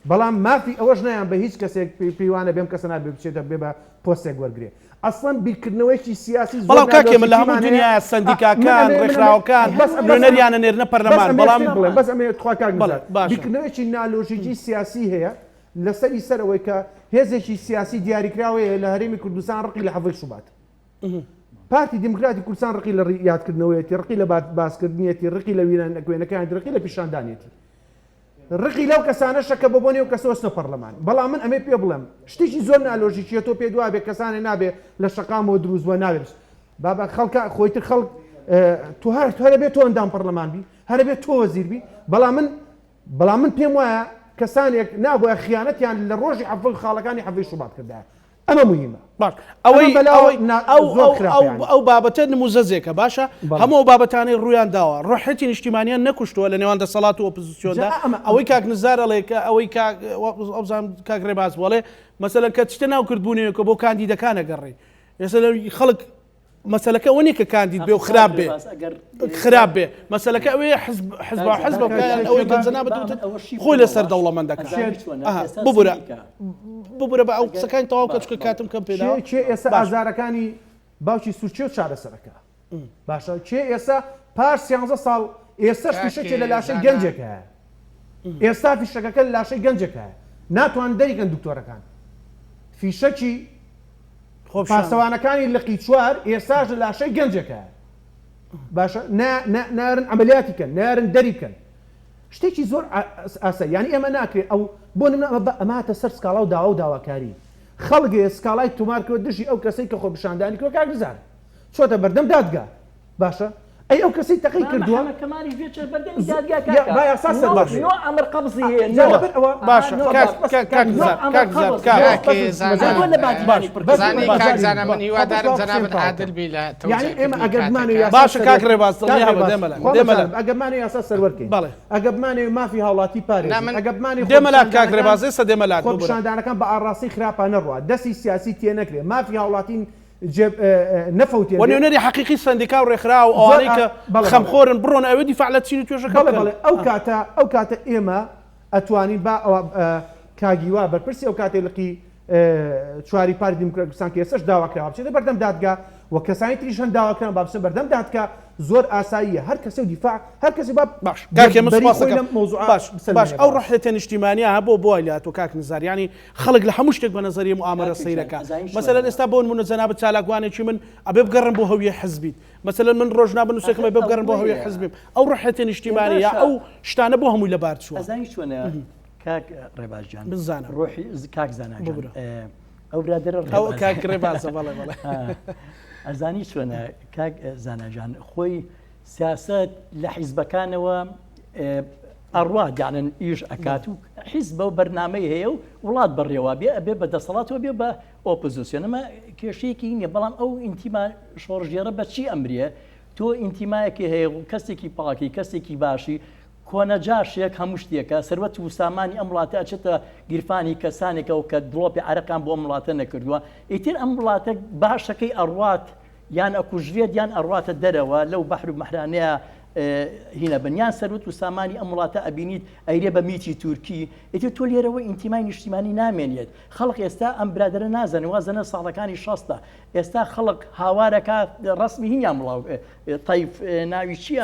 بەڵام مافی ئەوەش نایان بە هیچ کەسێک پێیوانە بێم کەسە نابێ بچێتە بێ بە پۆستێک وەرگێ ئەسڵەن بیرکردنەوەیکی سیاسی بەڵام کاکێ من لە هەموو دنیا سندیکاکان ڕێکخراوەکان نوێنەریانە نێرنە پەرلەمان بەڵام بەس ئەمێ تخوا کاکنزار بیرکردنەوەیکی نالۆژیکی سیاسی هەیە لەسەری سەرەوەی کە هێزێکی سیاسی دیاریکراوەیە لە هەرێمی کوردستان ڕقی لە حەڤەی شوبات پارتی دموکراتی کوردستان ڕقی لە یادکردنەوەیەتی ڕقی لە باسکردنیەتی ڕقی لە ویران نەکوێنەکان ڕقی لە پیشاندانێتی ڕقی لەو کەسانەشە کە بۆ نێو کەسەوەستە پەرلەمان بەڵام من ئەمەی پێ بڵێم شتێکی زۆر نالۆژیکیە تۆ پێ دوابێ کەسانێ نابێ لە شەقامەوە دروستبووە نابێت بابا خەڵکە خۆیتر خەڵک تۆ هەرە بێت تۆ ئەندام پەرلەمان بی هەرە بێت تۆ وەزیر بی بەڵام من پێم وایە کەسانێک نابووە خیانەتیان لە ڕۆژی حەفڵ خاڵەکانی حەفەی شوبات کردایە ئەمە مهمە باش ئەو بابەتە نموزەزێکە باشە هەموو بابەتانی ڕویان داوە ڕۆحەتی نیشتیمانیان نەکوشتووە لە نێوان دەسەڵات و ئۆپۆزیسیۆندا ئەوەی کاک نزارەڵێکە ئەوەی کاک ڕێباز بڵێ مەسەلەن کە چتە ناو کردبوونەوەکە بۆ کاندیدەکانە گەڕێ ئێستا خەڵک مەسەلەکە ئەوە نیە کە کاندید بێ و خراپ بێ مەسەلەکە ئەوەیە حزب ئەوەی گەنجەنا بدوتن خۆی لەسەر دەوڵەمەندەکە ببورە بە ئەو قسەکانی تەواو کە چکە کاتم کەم پێدا چێ ئێستا ئازارەکانی باوکی سوورچێ و چارەسەرەکە باشە چێ ئێستا پاش 13 ساڵ ئێستاش فیشەکێ لە لاشەی گەنجێکە ئێستا فیشەکەکە لە لاشەی گەنجێکە ناتوان دەریکەن دکتۆرەکان فیشەکی پاسەوانەکانی لقی چوار ئێستاش لە لاشەی گەنجێکە باشە نارن ئەمەلیاتیکەن نارن دەریکەن شتێکی زۆر ئاسە یعنی ئێمە ناکرێت ئەو بۆ ئەماتە سەر سکاڵا و داوا و داواکاری خەڵگێ سکاڵای تومارکەوە دژی ئەو کەسەی کە خۆ پیشاندانی کردووە کاکزار چۆتە بەردەم دادگا باشە ئەی ئەو کەسەی تەقی کردووە ئەمر قەبزی باشە کاک ڕێباز ئەگەمانی یاسا سەروەرکەین ئەگەبمانێ مافی هاوڵاتی پارێ دێمەلات کاک ڕێباز ئێستا دێمەلات خۆ پیشاندانەکان بە ئاڕاستی خراپە نەڕوە دەستی سیاسی تێ نەکرێ مافی هاوڵاتین نەفوتێ وەنێنەری حقیقی سندیکا و ڕێکخرا و ئەوانەی کە خەمخۆرن بڕۆن ئەوێ دیفاع لە چین و توێژەکە ئەو کاتە ئێمە ئەتوانین با کاگیوا بەرپرسی ئەو کاتێ لقی چواری پاری دیموکراتستان کە ئێستاش داواکراوە بچێتە بەردەم دادگا و کەسانی تریشان داواکران با بچن بەردەم دادگا زۆر ئاساییە هەر کەسێ و دیفاع هەر کەسی باش ئەو ڕەحەتە نیشتیمانیە هەبوو بۆ لات و کاک نزار ینی خەڵک لە هەموو شتێک بە نەزەریە معامەرە سەیرەکە مەسەلەن ئێستا بۆ نمونە جەنابەت چالاکوانێکی من ئەبێ بگەڕن بۆ هەویە حزبیت مەسەلەن من ڕۆژنامە نووسێکمە بێ بگەڕن بۆ هەویە حزبیم ئەو ڕەحەتە نیشتیمانیە ئەو شتانە بۆ هەمووی لەبار چووە کاک ڕێبازجان بزانە ڕۆحی کاک زاناجان ئەو برادرە کاک ڕێبازە بەڵێ بەڵێ ئەزانی چۆنە کاک زاناجان خۆی سیاست لە حیزبەکانەوە ئەڕوا دانن ئیش ئەکات و حیزب بە و بەرنامەی هەیە و وڵات بڕێوە بێ ئەبێ بە دەسەڵاتەوە بێ بە ئۆپۆزیسیۆنەمە کێشەیەکی نییە بەڵام ئەو ئینتیما شۆڕژێرە بە چی ئەمریە تۆ ئینتیمایەکی هەیە و کەسێکی پاڵکی کەسێکی باشی کۆنەجاشێک هەموو شتێکە سەروەت و سامانی ئەم وڵاتە ئەچێتە گیرفانی کەسانێکە و کە دڵۆپی عەرەقان بۆ ئەم وڵاتە نەکردووە ئیتر ئەم وڵاتە باشەکەی ئەڕوات یان ئەکوژرێت یان ئەڕواتە دەرەوە لەو بەحر و مەحرانەیە هینە بنیان سەروت و سامانی ئەم وڵاتە ئەبینیت ئەیرێ بە میتی تورکی ئیتر تۆ لێرەوە ئینتیمای نیشتیمانی نامێنێت خەڵق ئێستا ئەم برادرە نازانێت وازەنە ساڵەکانی شەستە ئێستا خەڵق هاوارەکە ڕسمی هینیان بڵاو تایف ناوی چیە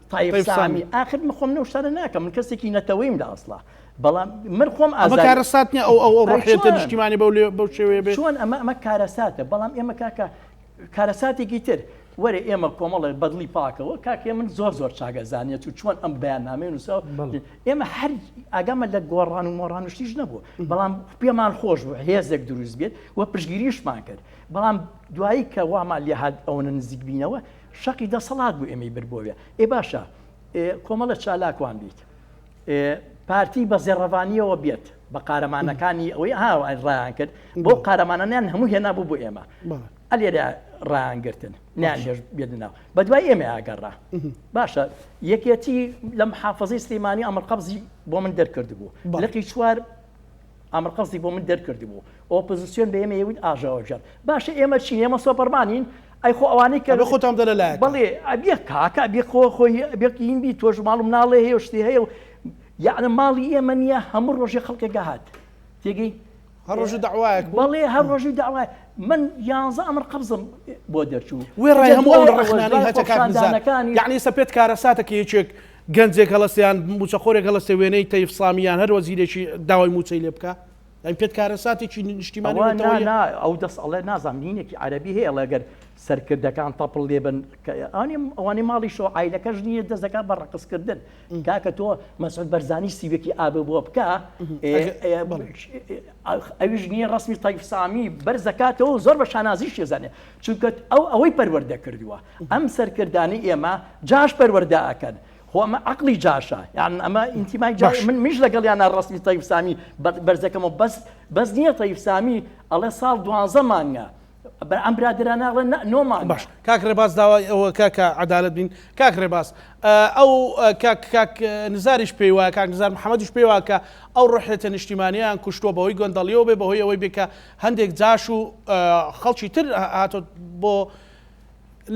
تایف سامی ئاخر من خۆم نەوشتارە ناکەم من کەسێکی نەتەوەیم لە ئەسڵا بەڵام من خۆم کارەسات نیە ئەو ڕۆحیەتە نیشتیمانی بەو شێوەیە بێت چۆن ئەمە کارەساتە بەڵام ئێمە کاکە کارەساتێکی تر وەرە ئێمە کۆمەڵی بەدڵی پاکەوە کاکێ من زۆر چاگەزانێت و چۆن ئەم بەیاننامەی نووسەوە ئێمە هەر ئاگامە لە گۆڕان و مۆڕانشتیش نەبوو بەڵام پێمان خۆش بوو هێزێک دروست بێت و پشگیریشمان کرد بەڵام دوایی کە وامان لێ هات ئەوە نزیک بینەوە شەقی دەسەڵات بوو ئێمەی بردبۆوێ باشە کۆمەڵە چالاکوان بیت پارتی بە زێڕەوانیەوە بێت بە قارەمانەکانی ئەوەی هاوای ڕایان کرد بۆ قارەمانەیان هەموو هێنابوو بۆ ئێمە ئەلێرە ڕایانگرتن نیانێژ بێدناو بە دوای ئێمە ئاگەڕا باشە یەکێتی لە محافەزەی سلێمانی ئەمرقەبزی بۆ من دەرکرد بوو لەقی چوار ئەمرقەبزی بۆ من دەرکرد بوو ئۆپۆزیسیۆن بە ئێمە یەوت ئاژاوەجار باشە ئێمە چین ئێمە سۆپەرمانین ئەی خۆ ئەوانەی کە خۆتان دە لەلایەک بەڵێ ئەبێ کاکە بێ خۆی بێکین بی تۆش ماڵم ناڵێ هەیە شتی هەیە و یعنی ماڵی ئێمە نییە هەموو ڕۆژێ خەڵکێکە هات تێگەی هەر ڕۆژ داوایەک بەڵێ هەر ڕۆژی داوای من 11 ئەمر قەبزم بۆ دەرچوو وێ ڕای هەموو ئەو ڕێخنانەی هەتە کارنزانەکانی یعنی سەپێت کارەساتێک یەکێک گەنجێک هەڵەستیان موچەخۆرێک هەڵەستێ وێنەی تەیف سامیان هەر وەزیرێکی داوای موچەی لێ بکە ئەم پێت کارە ساتێکی نیشتیمانی ئەو دەست ئەڵێ نازانینێکی عەربی هەیە ئەڵێگەر سەرکردەکان تەپڵ لێبن ئەوانی ماڵی شۆ عیلەکەش نییە دەستەکە بە ڕقسکردن کاکە تۆ مەسعود بەرزانی سیوێکی ئابە بۆ بکە ئەویش نییە ڕسمی تایف سامی بەرزەکاتەوە زۆر بە شانازی شێزانێ چونکە ئەوەی پەروەردە کردووە ئەم سەرکردانی ئێمە جاش پەروەردەکەن خۆ ئەمە عقلی جاشە یان ئەمە ئینتیمای من میش لەگەڵ یانە ڕسمی تایف سامی بەرزەکەمە بەس نییە تایف سامی ئەڵێ ساڵ 12 مانگە ئەم برادراناڵە نۆمان باش کاک ڕێباز داوای ئەوە کاکە عەدالەت بین کاک ڕێباز ئەو کاک نزاریش پێی وایە کاک نزار محەممەدیش پێی وایە کە ئەو ڕحلەتە نیشتیمانیان کوشتووە بەهۆی گۆندەڵیەوە بێ بەهۆی ئەوەی بێکە هەندێک جاش و خەڵکی تر هاتۆ بۆ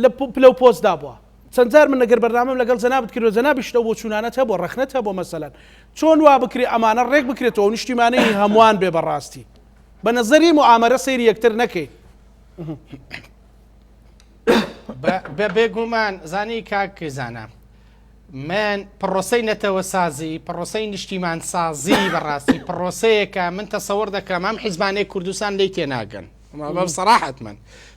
لە پلە و پۆستدا بووە چەند جار من لەگەر بەرنامەم لەگەڵ جەنابەت کردو جەنابیش بۆ چوونانەت هەبوو ڕەخنەت هەبوو مەسەلەن چۆن وا بکرێ ئەمانە ڕێک بکرێتەوە نیشتیمانەی هەمووان بێ بەڕاستی بە نەزەری موعامەرە سەیری یەکتر نەکەی بە بێگومان زانی کاک زانە من پڕۆسەی نەتەوە سازی پڕۆسەی نیشتیمان سازی بەڕاستی پڕۆسەیەکە من تەسەوەر دەکەم ئەم حیزبانەی کوردستان لی تێناگەن بە سەراحەت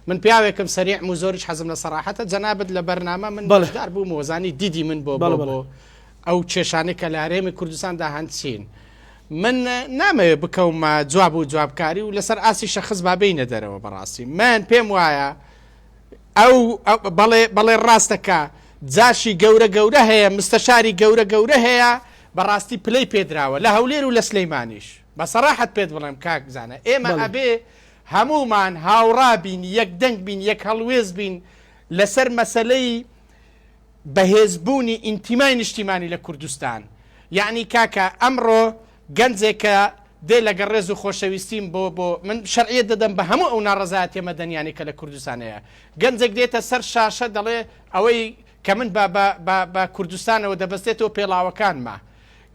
من پیاوێکم سەریع و زۆریش حەزم لە سەراحەتە جەنابەت لە بەرنامە من بەشدار بووم وەزانی دیدی من بۆ ئەو کێشانەی کە لە هەرێمی کوردستاندا هەندچین من نامەوێت بکەومە جواب و جوابکاری و لەسەر ئاسی شەخص بابینە دەرەوە بەڕاستی من پێم وایە ئەو بەڵێ ڕاستەکە جاشی گەورە هەیە مستەشاری گەورە هەیە بەڕاستی پلەی پێدراوە لە هەولێر و لە سلەیمانیش بە سەراحەت پێت بڵێم کاک زانە ئێمە ئەبێ هەمومان هاوڕا بین یەک دەنگ بین یەک هەڵوێز بین لەسەر مەسەلەی بەهێزبوونی ئینتیمای نیشتیمانی لە کوردستان یعنی کاکە ئەمڕۆ گەنجێکە دێ لەگەڵ ڕێز و خۆشەویستیم بۆ من شەرعیەت دەدەم بە هەموو ئەو ناڕەزایەتیە مەدەنیانی کە لە کوردستانەیە گەنجێک دێتە سەر شاشە دەڵێ ئەوەی کە من بە کوردستانەوە دەبەستێتەوە پێڵاوەکانمە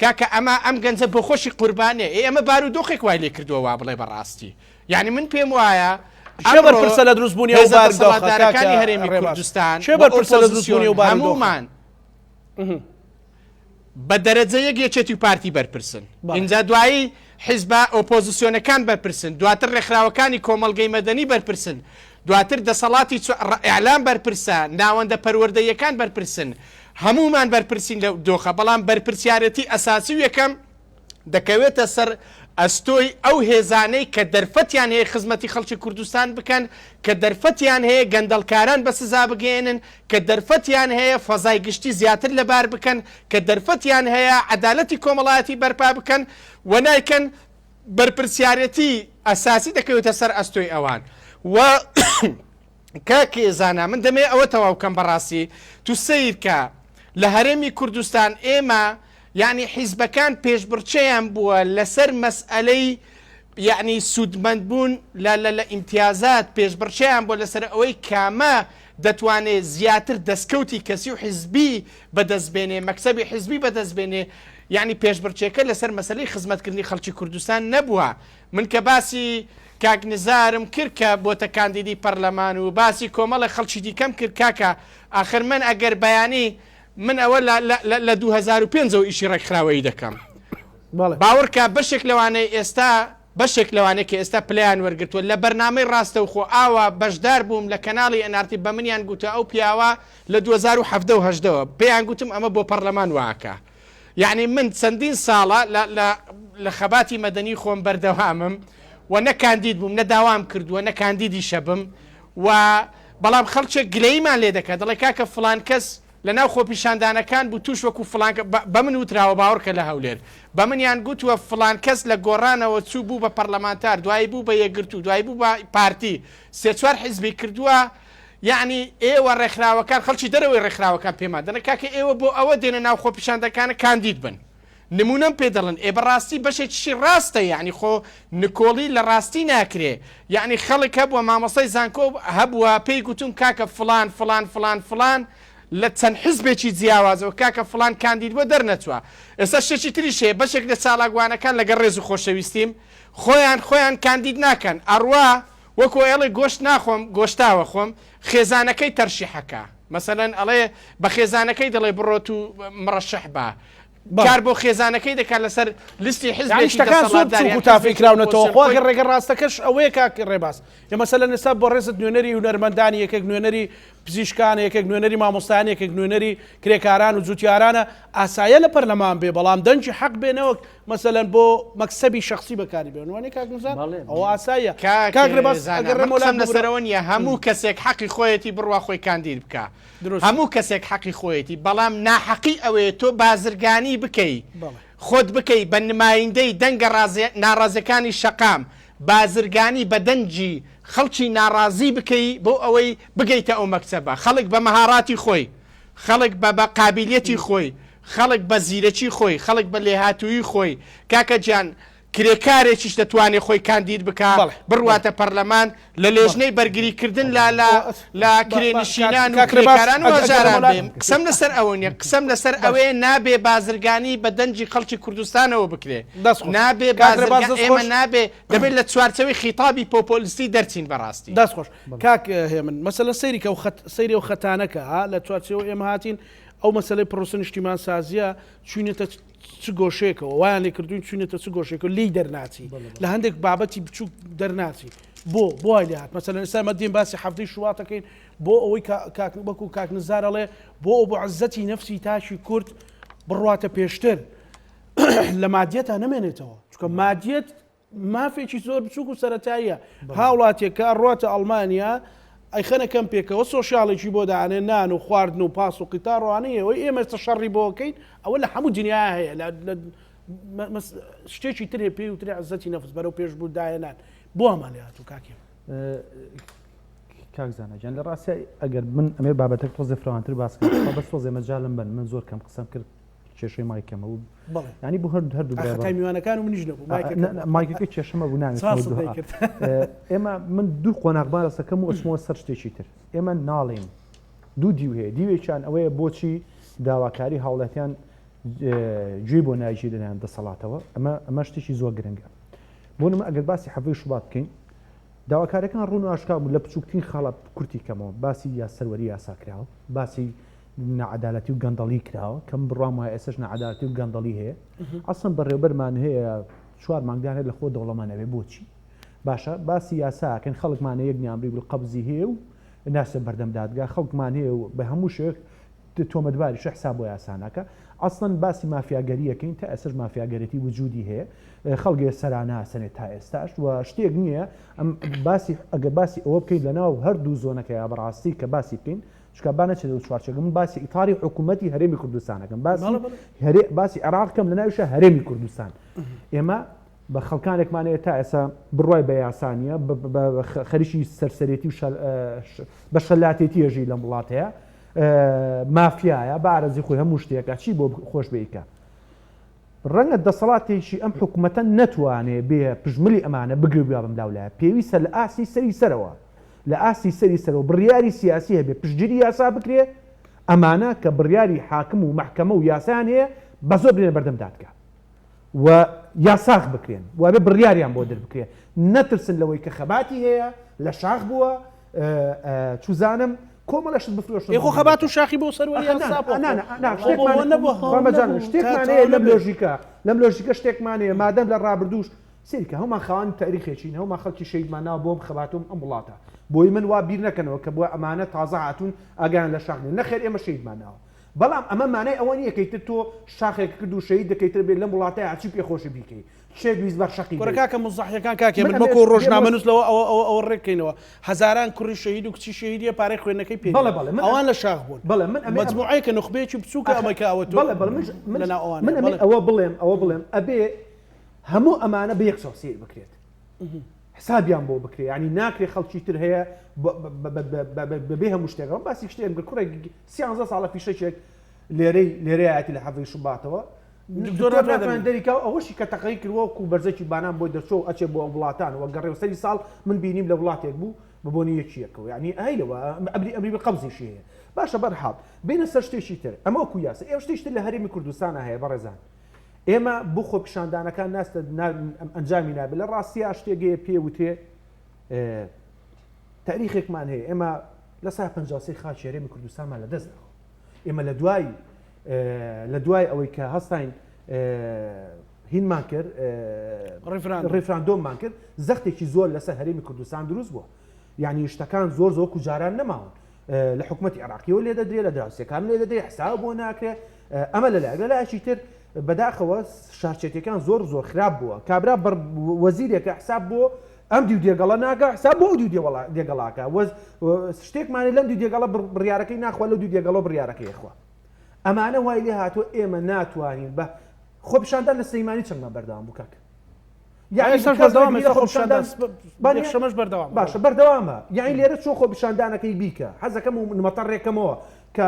کاکە ئەم گەنجە بۆ خۆشی قوربانێ ئێمە بارودۆخێک وای لێ کردووە وا بڵێ بەڕاستی یعنی من پێم وایە شێبەر پرسە لە دروستبوونی ئەو باردۆخەکانی هەرێمی کوردستان شێبەر پرسە لە دروستبوونی ئەو هەمومان بە دەرەجە یەک یەکێتی و پارتی بەرپرسن اینجا دوایی حیزبە ئۆپۆزیسیۆنەکان بەرپرسن دواتر ڕێکخراوەکانی کۆمەڵگەی مەدەنی بەرپرسن دواتر دەسەڵاتی ئیعلام بەرپرسە ناوەندە پەروەردەیەکان بەرپرسن هەمومان بەرپرسین لە دۆخە بەڵام بەرپرسیارەتی ئەساسی و یەکەم دەکەوێتە سەر ئەستۆی ئەو هێزانەی کە دەرفەتیان هەیە خزمەتی خەڵکی کوردستان بکەن کە دەرفەتیان هەیە گەندەڵکاران بە سزا بگەێنن کە دەرفەتیان هەیە فەزای گشتی زیاتر لەبار بکەن کە دەرفەتیان هەیە عەدالەتی کۆمەڵایەتی بەرپا بکەن و نایکەن بەرپرسیارەتی ئەساسی دەکەوێتە سەر ئەستۆی ئەوان و کاکێ زانا من دەمێ ئەوە تەواو بکەم بەڕاستی تو سیرکە لە هەرێمی کوردستان ئێمە یعنی حیزبەکان پێشبڕچەیان بووە لەسەر مەسئلەی یعنی سوودمەندبوون لە ئیمتیازات پێشبڕچەیان بۆ لەسەر ئەوەی کامە دەتوانێت زیاتر دەستکەوتی کەسی و حیزبی بەدەستبێنێ مەکسەبی حیزبی بەدەستبێنێ یعنی پێشبڕچێکە لەسەر مەسەلەی خزمەتکردنی خەڵکی کوردستان نەبووە من کە باسی کاک نزارم کرد کە بۆتە کاندیدی پەرلەمان و باسی کۆمەڵە خەڵکی دیکەم کرد کاکە ئاخر من ئەگەر بەیانی من ئەوە لە 2005 ئیشی ڕێکخراوەی دەکەم باوەڕکە بەشێک لەوانەیە ئێستا بەشێک لەوانەیە کە ئێستا پلیان وەرگتووە لە بەرنامەی ڕاستەوخۆ ئاوا بەشدار بووم لە کەناڵی ئەنارتی بە منیان گوتە ئەو پیاوە لە 2017 پێیان گوتم ئەمە بۆ پەرلەمان واکە یعنی من چەندین ساڵە لە خەباتی مەدەنی خۆم بەردەوامم و نەکاندید بووم نەداوام کردووە نەکاندیدی شەبم و بەڵام خەڵکێک گلەیمان لێ دەکات دەڵێ کاکە فڵان کەس لە ناو خۆپیشاندانەکان بوو توش وەکو فڵان بە من وتراوە باوەڕکە لە هەولێر بە منیان گوتووە فڵان کەس لە گۆڕانەوە چوو بوو بە پەرلەمانتار دوایی بوو بە یەکگرتو دوایی بوو بە پارتی سێ چوار حیزبی کردووە یعنی ئێوە ڕێکخراوەکان خەڵکی دەرەوەی ڕێکخراوەکان پێما دەنە کاکە ئێوە بۆ ئەوە دێنە ناو خۆپیشاندەکانە کاندید بن نمونەم پێ دەڵن ئێ بەڕاستی بەشێکیشی ڕاستە یعنی خۆ نکۆڵی لە ڕاستی ناکرێ یعنی خەڵک هەبووە مامۆسای زانکۆ هەبووە پێی گوتم کاکە فلان لە چەند حزبێکی جیاوازەوە کاکە فلان کاندید بۆ دەرنەچووە ئێستا شتێکی تریشەیە بەشێک لە چالاکوانەکان لەگەڵ ڕێز و خۆشەویستیم خۆیان کاندید ناکەن ئەڕوا وەکو ئێڵێ گۆشت ناخۆم گۆشتاوە خۆم خێزانەکەی تەرشیحەکە مەسەلەن ئەڵێ بە خێزانەکەی دەڵێ بڕۆت و مڕەشەح بە کار بۆ خێزانەکەی دەکات لەسەر لیستی يعني شتەکان زۆر بچووک و تافیکراونەتەوە خۆ ئەگەر ڕێگە ڕاستەکەش ئەوەیە کاک ڕێباس مەسەلەن ئێستا بۆ ڕێزت نوێنەری هونەرمەندانی یەکێک نوێنەری پزیشکان یەکێک نوێنەری مامۆستایان یەکێک نوێنەری کرێکاران و جوتیارانە ئاسایە لە پەرلەمان بێ بەڵام دەنجی حەق بێنەوە مەسەلەن بۆ مەکسەبی شخصی بەکاری بێن وانەی کاک نوزان ئەوە ئاسایە کاک ڕێباس ئەگەر لەسەرەوە نیە هەموو کەسێک حەقی خۆیەتی بڕوا خۆی کاندید بکە هەموو کەسێک حەقی خۆیەتی بەڵام ناحەقی ئەوەیە تۆ بازرگانی بکەی خۆت بکەی بە نمایندەی دەنگە ناڕازەکانی شەقام بازرگانی بە دەنجی خەڵکی ناڕازی بکەی بۆ ئەوەی بگەیتە ئەو مەکتەبە خەڵک بە مەهاراتی خۆی خەڵک بە قابلیەتی خۆی خەڵک بە زیرەکی خۆی خەڵک بە لێهاتووی خۆی کاکە گیان کرێکارێکیش دەتوانێت خۆی کاندید بکە بڕواتە پەرلەمان لە لێژنەی بەرگریکردن لە کرێنشینان و کرێکاران و هەژاران بێم قسەم لەسەر ئەوە نیە قسەم لەسەر ئەوەیە نابێ بازرگانی بە دەنجی خەڵکی کوردستانەوە بکرێ نابێ ئێمە نابێ دەبێت لە چوارچەوەی خیتابی پۆپۆلیستی دەرچین بەڕاستی دەستخۆش کاک هێمن مەسەلە سەیری کە سەیری و خەتانەکە لە چوارچەوە ئێمە هاتین ئەو مەسەلەی پرۆسە نیشتیمان سازیە چوینێتە چ گۆشێکەوە وایان لێ کردوین چوینێتە چ گۆشێکەوە لی دەرناچی لە هەندێک بابەتی بچوو دەرناچی بۆ ئای لات مەسەلەن ئێستا مەدین باسی حەفتەی شواتەکەین بۆ ئەوەی وەکو کاک نزارەڵێ بۆ ئەو بۆ عەزەتی نەفسی تاشی کورد بڕواتە پێشتر لە مادیەتە نەمێنێتەوە چونکە مادیەت مافێکی زۆر بچووک و سەرەتاییە هاوڵاتێک کە ڕاتە ئەڵمانیا ئەیخەنە کەم پێکەوە سۆشیاڵێکی بۆ داانێ نان و خواردن و پاس و قیتاڕوانەیەوەی ئێمە شەڕی بۆکەین ئەوە لە هەموو دنیا هەیە شتێکی ترێ پێی وترێ عەزەتی نەفس بەرەو پێش بوو دایەنان بۆ ئەمانێت و کاکێ کاکزانەجان لە ڕاستی ئەگەر من ئەمێ بابەتێک تۆزێ فراوانتر باسکە بەس تۆزێ مەجالم بن من زۆر کەم قسەم کرد کێشەی مایکەمە و ینی بۆ هەردوو میوانەکان و منیش نەبوو مایکەکە کێشەمە بوو ناوێت ئێمە من دوو قۆناغبار ڕستەکەم و ئەچمەوە سەر شتێکی تر ئێمە ناڵێن دوو دیو هەیە دیوێکیان ئەوەیە بۆچی داواکاری هاوڵاتیان گوێ بۆ ناژی لەلایەن دەسەڵاتەوە ئەمە شتێکی زۆر گرنگە بۆ نمە ئەگەر باسی حەڤەی شوبات بکەین داواکاریەکان ڕوون و ئاشکا بوو لە بچووکترین خاڵە کورتی کەمەوە باسی یا سەروەری یاساکراوە باسی نەعەدالەتی و گەندەڵی کراوە کەم بڕام وایە ئێسش نەعەدالەتی و گەندەڵی هەیە ئەسڵ بەڕێوەبەرمان هەیە 4 مانگدان هەیە لە خۆ دەوڵەمانەوێ بۆچی باشە باسی یاساکەن خەڵکمانە یەک نیامری و قەبزی هەیە و ناسە بەردەم دادگا خەڵکمان هەیە و بە هەموو شێک تۆمەتباریش حساب بۆ یاسانەکە ئەسڵەن باسی مافیاگەریەکەین تا ئێسش مافیاگەرێتی وجودی هەیە خەڵگێ سەرانە سنێت تا ئێستاش و شتێک نییە ئەم باسی ئەگە باسی ئەوە بکەین لەناو هەردوو زۆنەکە یا بەڕاستی کە باسی بکەین شکابانە چ چوارچەکە من باسی ئیتاری حکوومەتی هەرێمی کوردستانەکەم باسی عێراقکەم لە ناویشە هەرێمی کوردستان ئێمە بە خەڵکانێکمانەیە تا ئێستا بڕای بە یاسانیە خەریکی سەرسەرێتی و بە شەلاتێتیەژی لەم وڵاتەیە مافیایە بارەزی خۆی هەموو شتێکە چی بۆ خۆش بێیکە ڕەنگە دەسەڵاتێکی ئەم حکوومەتە نەتوانێت بێ پژملی ئەمانە بگرێ بم لاولایە پێویستە لە ئاسی سەری سەرەوە لە ئاسی سەری سەرەوە بڕیاری سیاسی هەبێ پشتگیری یاسا بکرێ ئەمانە کە بڕیاری حاکم و مەحکەمە و یاسان هەیە بە زۆر برێنە بەردەم دادگا و یاساخ بکرێن وابێ بڕیاریان بۆ دەربکرێ نەترسن لەوەی کە خەباتی هەیە لە شاخ بووە چوزانم کۆمەڵەشت بفرۆشن خۆ خەبات و شاخی بۆ سەروەری شتێکمان هەیە لەم لۆژیکە شتێکمان هەیە مادەم لە ڕابردووش سیرکە هەمان خاوەن تاریخێکین هەوما خەڵکی شەیدماناوە بۆم خەباتۆم ئەم وڵاتە بۆی من وا بیر نەکەنەوە کە بۆ ئەمانە تازە هاتوون ئاگیان لە شاخنێ نەخێر ئێمە شەیدماناوە بەڵام ئەمە مانای ئەوە نییە کەیتر تۆ شاخێک کرد و شەید دەکەیتر بێت لەم وڵاتەیە هەرچی پێخۆشی بیکەی شێت ویست بەر شەقی کاکە مزاحیەکان کاکێ من وەکو ڕۆژنامەنووسلەوە ئەوە ڕێککەینەوە هەزاران کوڕی شەهید و کچی شەهیدیە پارەی خوێندنەکەی پێ ئەوان لە شاخ بوون مجموعەیە کە نخبەیەکی بچووکە ئەمەکە ئەوە من ئەوە بڵێم ئەبێ هەموو ئەمانە بە یەک سۆسیر بکرێت حسابیان بۆ بکرێ ینی ناکرێ خەڵکی تر هەیە بەبێ هەموو شتێکەوە باسی شتێک کوڕێک 13 ساڵە پیشەکێک لێرەیەتی لە حەڤەی شوباتەوە دەریکا ئەوەشی کە تەقەی کردوە و بەرزێکی بانان بۆی دەچۆ ئەچێ بۆ وڵاتان وە گەڕێ سەری ساڵ من بینیم لە وڵاتێک بوو ببوونی یەکیەکەوە ینی ئەیلەوە ئەمری بە قەبزیشی هەیە باشە بەرحاڵ بینە سەر شتێکی تر ئەمە وەکو یاسە ئێوە شتێکی تر لە هەرێمی کوردستانە هەیە بەڕێزان ئێمە بۆ خۆ پیشاندانەکان ناستە ئەنجامی نابێت لە ڕاستیە شتێگەیە پێ وتێ تاریخێکمان هەیە ئێمە لە سا 50 خاچ هەرێمی کوردستانمان لە دەست ئێمە لە دوای لە دوای ئەوەی کە هەستین هینمان کرد ڕێفراندۆممان کرد زەختێکی زۆر لەسەر هەرێمی کوردستان دروست بووە یعنی شتەکان زۆر کوجاران نەماون لە حکوومەتی عراقیەوە لێ دەدرێت لە دراوسەکان لێ دەدرێت حساب بۆ ناکرێت ئەمە لەلایەکی تر بەداخەوە شارچێتەکان زۆر خراپ بووە کابرا وەزیرێکە حساب بۆ ئەم دیو دێگەڵە ناکە حساب بۆ دیو دێگەڵاکە شتێکمانی لەم دیو دێگەڵە بڕیارەکەی ناخوا لە دیو دێگەڵە بڕیارەکەی خوا ئەمانە وای لێ هاتووە ئێمە ناتوانین بە خۆپیشاندان لە سلەیمانی چەندمە بەردەوام بوو کاکە شەمەش بەردەوام باشە بەردەوامە یعنی لێرە چۆن خۆپیشاندانەکەی بیکە حەزەکەم و نمەتەڕێکەمەوە کە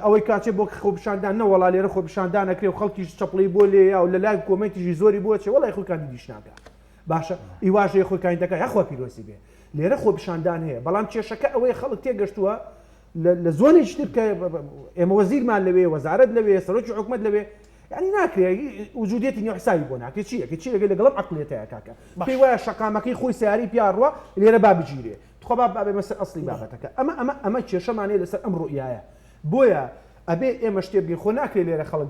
ئەوەی کاچێ بۆ خۆپیشاندان نەوەڵا لێرە خۆپیشاندانەکرێ و خەڵکیش چەپڵی بۆ لێ یا و لە لای کۆمەنتیژی زۆری بۆ چێ وەڵای خۆکانی دیش ناکە باشە ئیواژەیە خۆکانی دەکە یاخوا پیرۆسی بێ لێرە خۆپیشاندان هەیە بەڵام کێشەکە ئەوەی خەڵک تێگەشتووە لە زۆنێکی تر کە ئێمە وەزیرمان لەوێ وەزارەت لەوێ سەرۆکی حکومەت لەوێ ینی ناکرێت وجودێتی نێو حسابی بۆ ناکرێت چی لەگەڵم عقلێتەیە کاکە پێی وایە شەقامەکەی خۆی سیاری پیاڕوە لێرە با بگیرێ خۆ بابێ مەسەر ئەسڵی بابەتەکە ئەمە کێشەمانەیە لەسەر ئەم ڕوئیایە بۆیە ئەبێ ئێمە شتێ بین خۆ ناکرێت لێرە خەڵک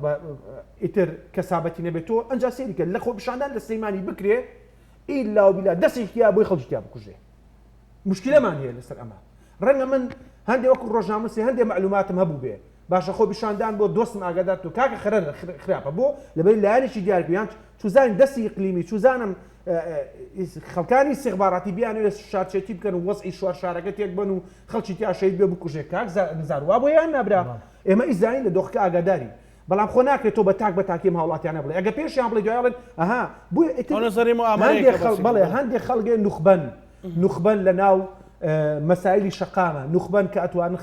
ئیتر کەسابەتی نەبێتەوە ئەنجا سێریکە لە خۆپیشاندان لە سلەیمانی بکرێ ئیلا و بیلا دەستێکیا بۆی خەڵکییا بکوژێ مشکلەمان هەیە لەسەر ئەمە ڕەنگە من هەندێک وەکو ڕۆژنامەسی هەندێک معلوماتم هەبوو بێ باشە خۆپیشاندان بۆ دۆستم ئاگادار و کاکە خراپە بۆ لەبەر لایەنێکی دیارکردیان چوزانی دەستی ئیقلیمی چوزانم خەڵکانی سێخباراتی بیانوێت شارچێتی بکەن و وەزعی شوار شارەکە تێک بن و خەڵکی تیا شەید بێ بکوژێ کاک نزاروا بۆ یان نابرا ئێمە ئیزاین لە دۆخەکە ئاگاداری بەڵام خۆ ناکرێت تۆ بە تاکیم هاوڵاتیانە بڵێ ئەگە پێشیان بڵێ دوایڵێن ئەها بۆیە هەندێک خەڵگێ نوخبەن لە ناو مەسایلی شەقامە نوخبەن کە ئەتوانن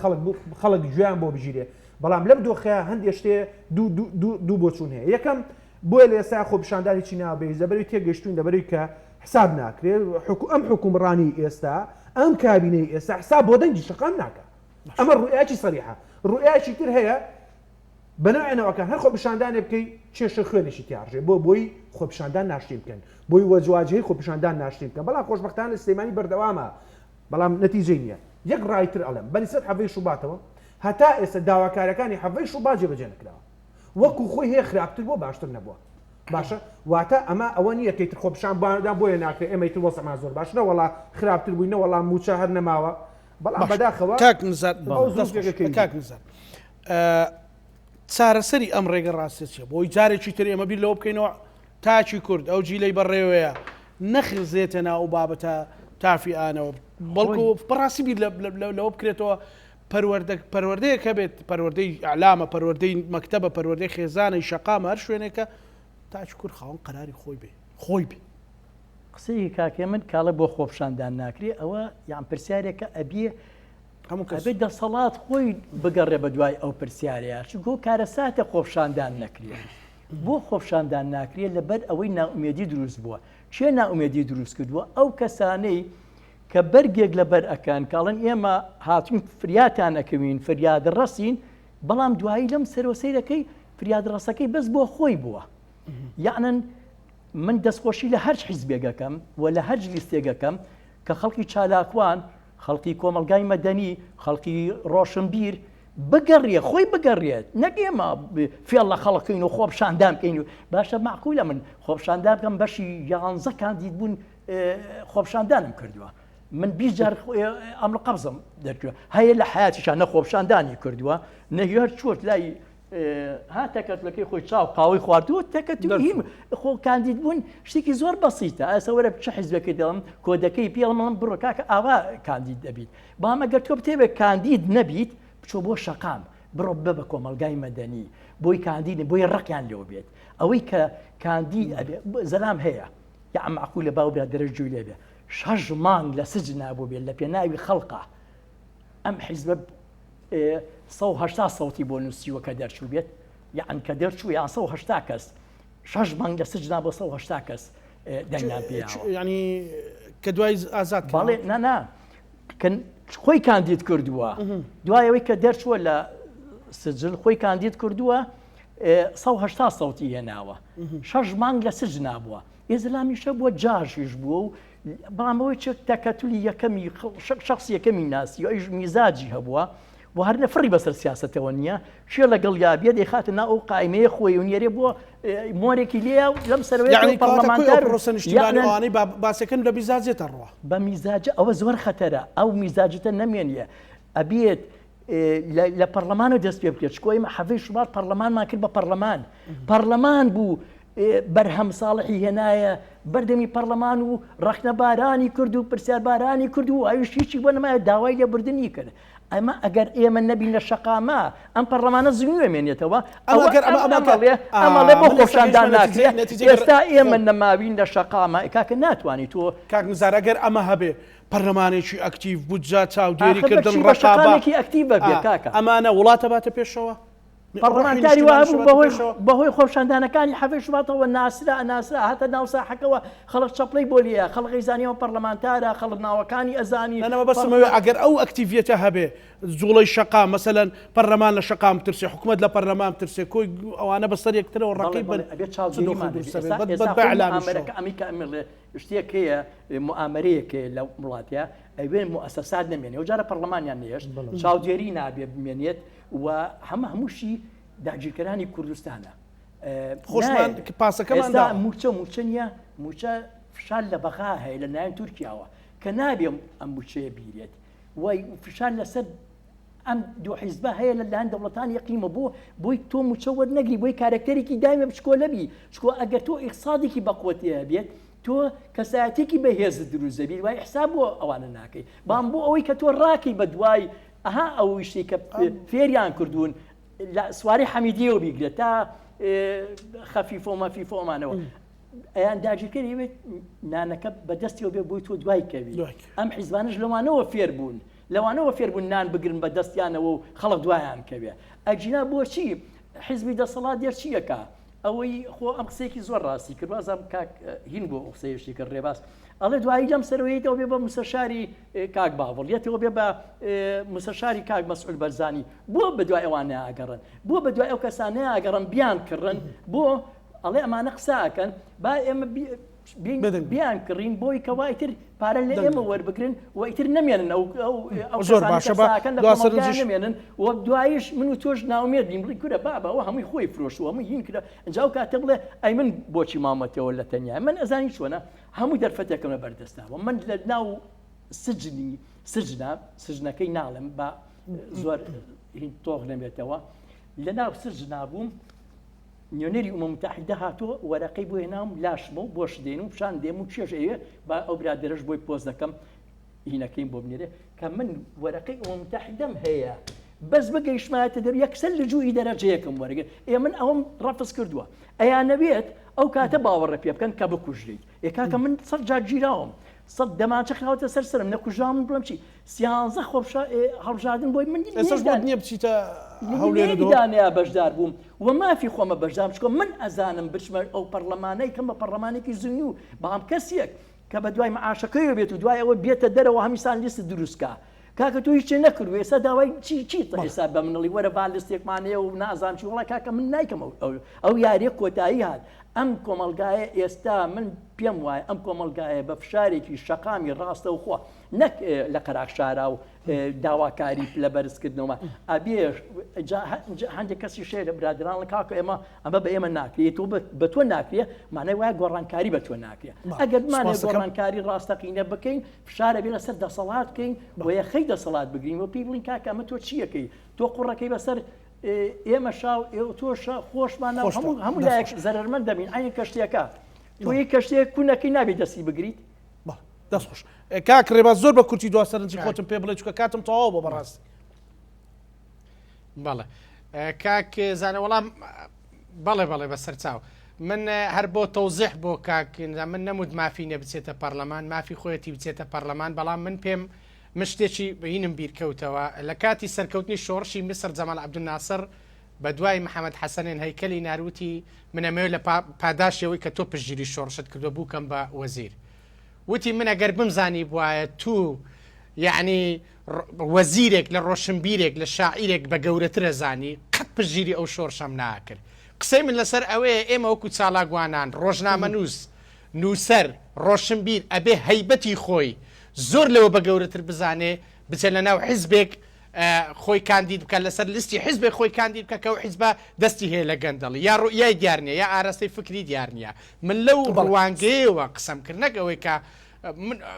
خەڵک گوێیان بۆ بژیرێ بەڵام لەم دۆخەیە هەندێک شتێ دوو بۆچوون هەیە یەکەم بۆیە لە ئێستا خۆپیشاندانی چی ناوبێت لەبەری تێگەشتوین لەبەری کە حساب ناکرێت ئەم حکومڕانی ئێستا ئەم کابینەی ئێستا حساب بۆ دەنگی شەقام ناکە ئەمە ڕوئیاکی سەریحە ڕوئیاکی تر هەیە بەناوێنەوەکان هەر خۆپیشاندانێ بکەی کێشە خوێنێکی تیاڕژێ بۆی خۆپیشاندان ناشتیم بکەن بۆی وەجواجهەی خۆپیشاندان ناشتیم بکەن بەڵام خۆشبەختانە لە سلەیمانی بەردەوامە بەڵام نەتیجەی نییە یەک ڕایتر ئەڵێم بەنسبەت حەڤەی شوباتەوە هەتا ئێستا داواکارەکانی حەڤەی شوبات جێبەجێ نەکراوە وەکو خۆی هەیە خراپتر بۆ باشتر نەبووە باشە واتە ئەمە ئەوە نییە کەیتر خۆپیشاندان بۆیە ناکرێت ئێمەیتر وەسەما زۆر باش نەوەڵا خراپتر بووینە وەڵام موچە هەر نەماوە بەڵام بەداخەوە کاک نزار چارەسەری ئەم ڕێگە ڕاستێتە بۆی جارێکی تر ئێمە بیر لەوە بکەینەوە تاچی کورد ئەو جیلەی بەڕێوەیە نەخزێتە ناو بابەتە تافیانەوە بەڵکو بەڕاستی بیر لەوە بکرێتەوە پەروەردەیە کە بێت پەروەردەی ئەعلامە پەروەردەی مەکتەبە پەروەردەی خێزانەی شەقامە هەر شوێنێکە تاچی کورد خاوەن قەراری خۆی بێ قسەی کاکێ من کاڵە بۆ خۆپیشاندان ناکرێ ئەوە یان پرسیارێکە ئەبێ ئەبێ دەسەڵات خۆی بگەڕێ بە دوای ئەو پرسیارەیە چونکە کارەساتە خۆپیشاندان نەکرێت بۆ خۆپیشاندان ناکرێت لەبەر ئەوەی ناومێدی دروست بووە چێ ناومێدی دروست کردووە ئەو کەسانەی کە بەرگێک لەبەر ئەکەن کاڵن ئێمە هاتوین فریاتان ئەەکەوین فریاد ڕەسین بەڵام دوایی لەم سەرۆسەیرەکەی فریاد ڕەسەکەی بەس بۆ خۆی بووە یعنن من دەستخۆشی لە هەر حیزبێگەکەم و لە هەر لیستێگەکەم کە خەڵکی چالاکوان خەڵکی کۆمەلگای مەدەنی خەڵکی ڕۆشنبیر بگەڕێ خۆی بگەڕێت نەک ئێمە فێڵ لە خەڵکین و خۆپیشاندان بکەین و باشە معقولە من خۆپیشاندان بکەم بەشی 11 کاندید بوون خۆپیشاندانم کردووە من 20 جار ئەمر قەبزم دەکردووە هەیە لە حیاتیشان نە خۆپیشاندانی کردووە نەهێر چۆت لای هاتەکەتلەکەی خۆی چاو قاوەی خواردووە تەکەتیم خۆ کاندید بوون شتێکی زۆر بەسیتە ئەسە وەرە چه حیزبەکەی دەڵم کۆدەکەی پێڵمەڵم بڕۆ کاکە ئاوا کاندید دەبیت بەڵام ئەگەر تۆ بتێبێت کاندید نەبیت بچۆ بۆ شەقام بڕۆ بە بە کۆمەلگای مەدەنی بۆی کاندید بۆی ڕقیان لێو بێت ئەوەی کە کاندید زەلام هەیە یا معقولە باوبرا دەرەجووی لێ بێ 6 مانگ لە سجن نابوو بێت لە پێناوی خەڵقە ئەم حیزبە 180 سەوتی بۆ نووسیوە کە دەرچوو بێت یان کە دەرچوو یان 180 کەس 6 مانگ لە سجنا بۆ 180 کەس دەنگیان پێیاوە ینی کە دوای ئازاد بەڵێ نا خۆی کاندید کردووە دوایەوەی کە دەرچووە لە سجل خۆی کاندید کردووە 180 سەوتی هێناوە 6 مانگ لە سجنا بووە ئێزلامیشە بووە جاژیش بووە و بەڵام ئەوەی چ تەکەتولی یەکەمی شخص یەکەمی ناسی و ئەیش میزاجی هەبووە بۆ هەر نەفڕی بەسەر سیاستەوە نییە شێ لەگەڵ یابێ دەیخاتە ناو ئەو قایمەیە خۆی و نێرێ بۆ مۆرێکی لێ لەم سەرەوەی پەرلەمانتار ڕۆسەنیشتیمانیوانی باسەکەن لە میزاجێتە ڕوە بە میزاجە ئەوە زۆر خەتەرە ئەو میزاجتە نەمێنیە ئەبێت لە پەرلەمان و دەست پێ بکرێت چکۆی حەفەی شوبات پەرلەمانمان کرد بە پەرلەمان بوو بەرهەم ساڵحی هێنایە بەردەمی پەرلەمان و ڕەخنەبارانی کرد و پرسیاربارانی کرد و ئاویشیی بۆ نمایە داوای لێبوردنی کرد ئەمە ئەگەر ئێمە نەبین لە شەقامە ئەم پەرلەمانە زنیوە مێنێتەوە ئەمەڵێ بۆ خۆشاندان ناکرێت ئێستا ئێمە نەماوین لە شەقامە کاکە ناتوانانی تۆ کاک نزار ئەگەر ئەمە هەبێ پەرلەمانێکی ئەکتیڤ بودجا چاودێریکردن ڕقابەتی ئەکتیڤ بێ کاکە ئەمانە وڵاتە باتە پێشەوە پەرلەمانتاری وابوو بەهۆی خۆشاندانەکانی حەفەی شوباتەوە ناسرا هاتە ناو ساحەکەەوە خەڵک چەپڵەی بۆ لە خەڵقی زانیەوە پەرلەمانتارە خەڵک ناوەکانی ئەزانی نەوە بەسمەوە ئەگەر ئەو ئەکتیڤیەتە هەبێ جوڵەی شەقام مەسەلەن پەرلەمان لە شەقام ترسێ حکوومەت لە پەرلەمان ترسێ کۆی ئەوانە بەسەر یەکترەوە ڕقیب بن ئەمیکە شتێک هەیە موامەرەیەکێ لە وڵاتە ئەوێن مؤسسات نمێنێ و جارە پەرلەمانیان نێشت چاودێری نابێ بمێنێت و هەمووشی داگیرکەرانی کوردستانە خۆشمان پاسەکەمان موچە نییە موچە فشار لە بەغا هەیە لە نایەن تورکیاوە کە نابێم ئەم موچەیە بیرێت وای فشار لەسەر ئەم دوو حیزبە هەیە لە لایەن دەوڵەتان یەقیمە بۆی تۆ موچە وەرنەگری بۆی کارکتەرێکی دایمە بچکۆلەبی چکۆ ئەگەر تۆ ئیقتصادێکی بەقوەتەیە بێت تۆ کەسایەتێکی بەهێزت دروزەبی وای حساب بۆ ئەوانە ناکەی بام بۆ ئەوەی کە تۆ ڕاکەی بە دوای ئەها ئەو شتێک کە فێریان کردوون سواری حەمیدیەوە بیگرێت تا خەفیفۆمە فیفۆمانەوە ئەیان داگیرکەری بێت نانەکە بەدەستیەوە بێ بۆی تۆ دوای کەوی ئەم حیزبانش لەوانەوە فێر بوون نان بگرن بە دەستیانەوە و خەڵک دوایان کەوێ ئەجینا بۆچی حیزبی دەسەڵات دێرچیەکە ئەوەی خۆ ئەم قسێکی زۆر ڕاستی کرد وازم کاک هین بۆ قسەیشتی کرد ڕێباس ئەڵێ دوایی لەم سەرەوەیەوە بێ بە موسەشاری کاک باوەڵیەتەوە بێ بە موسەشاری کاک مەسعود بەرزانی بۆ بەدوای ئەوانە ئاگەڕن بۆ بەدوای ئەو کەسانەیە ئاگەڕن بیان کردن بۆ ئەڵێ ئەمانە قساکەن با ئێمە بیان کڕین بۆی کەوایتر پارە لە ئێمە وەربگرن و ئیتر نەمێنن ئەو زۆر باشەکەن نمێنن و دوایش من و تۆش ناومێت بین بڵی کورە بابەوە هەمووی خۆی فرۆشتووە هەمووی هین کرا ئەنجاو کاتە بڵێ ئەی من بۆچی مامەتەوە لە تەنیا من ئەزانی چۆنە هەموو دەرفەتێکم لە بەردەستاوە من لە ناو سجنەکەی ناڵم بە زۆر تۆغ نەبێتەوە لە ناو سجنا بووم نیۆنەری ئومە متحیدە هاتۆ وەرەقەی بۆ هێنام لاشمە و بۆش دێن و پیشان دێم و چێژ ئەوێ با ئەو برادێرەش بۆی پۆز دەکەم هینەکەیم بۆ بنێرێ کە من وەرەقەی ئومە متحیدەم هەیە بەس بگەیشتمایەتە دەر یەکسەر لە جووی دەرەجەیەکم وەرەگە من ئەوم ڕەفز کردووە ئەیانەوێت ئەو کاتە باوەڕە پێ بکەن کە بکوژریت کاکە من سەد جار گیراوم سەد دەمانچە خراوەتە سەرسرم نەکوژام من بڵم چی سیانزە هەڵبژاردن بۆی من نییە بچیتە هەولێرانەیە بەشدار بووم و مافی خۆمە بەشدام چکۆ من ئەزانم بچمە ئەو پەرلەمانەی کەم بە پەرلەمانێکی زنی و بەڵام کەسێک کە بە دوای معاشەکەی بێت و دوای ئەوە بێتە دەرەوە هەمیسان لیست دروستکە کاکە تۆ هیچ نەکردوێ ئێستا داوای چی ئێستا بە منڵی وەرە با لستێکمانەیە و نازان چی وڵای کاکە من نایکەم ئەو یاریە کۆتایی هات ئەم کۆمەلگایە ئێستا من پێم وایە ئەم کۆمەلگایە بە فشارێکی شەقامی ڕاستە و خۆ نەک لە قەراقشارا و داواکاری لە بەرزکردنەوە ئەبێ هەندێک کەسی شێ لە برادران لە کاکە ئەمە بە ئێمە ناکرێت و بە تۆ ناکرێ مانای وایە گۆڕانکاری بە تۆ ناکرێت ئەگەرمانێ گۆڕانکاری ڕاستەقینە بکەین فشارە بێ لەسەر دەسەڵات بکەین و یەخەی دەسەڵات بگرین و پێی بڵین کاکە ئەمە تۆ چیەکەی تۆ قوڕەکەی بەسەر ئێمە شاو تۆشە خۆشمان هەموو لایەک زەرمەند دەبین ئاین کەشتێکە تۆی کەشتێک کوونەکەی نابێت دەستی بگریت دەستخۆش کاک ڕێباز زۆر بە کورتی دواسەرنجی خۆتم پێ بڵێ چکە کاتم تەواو بۆ بەڕاستی بەڵێ کاک زانە وەڵام بەڵێ بەسەر چاو من هەر بۆ تەوزیح بۆ کاک من نەمود مافی نە بچێتە پەرلەمان مافی خۆیەتی بچێتە پەرلەمان بەڵام من پێم مشتێکی بەینم بیرکەوتەوە لە کاتی سەرکەوتنی شۆڕشی میسر جەمال عەبدولناسر بە دوای محەممەد حەسەنێن هەیکەلی ناروتی منەمەوێت لە پاداشەوەی کە تۆ پشتگیری شۆڕشت کردو بووکەم بە وەزیر وتی من ئەگەر بمزانی بواە تو یعنی وەزیرێک لە ڕۆشنبیرێک لە شاعیرێک بە گەورەترە زانی قەت پشتگیری ئەو شۆڕشەم ناکرد قسەی من لەسەر ئەوەیە ئێمە وەکو چالاگوانان ڕۆژنامە نووسەر ڕۆشنبیر ئەبێ هەیبەتی خۆی زۆر لەوە بە گەورەتر بزانێ بچێت لە ناو حیزبێک خۆی کاندید بکە لەسەر لیستی حیزبێ خۆی کاندید بکە کە حیزب دەستی هەیە لە گەندەڵی یا ڕوئیای دیارنیە یا ئاراستەی فکری دیارنیە من لەو ڕوانگەیەوە قسەمکردنەکەوەی کە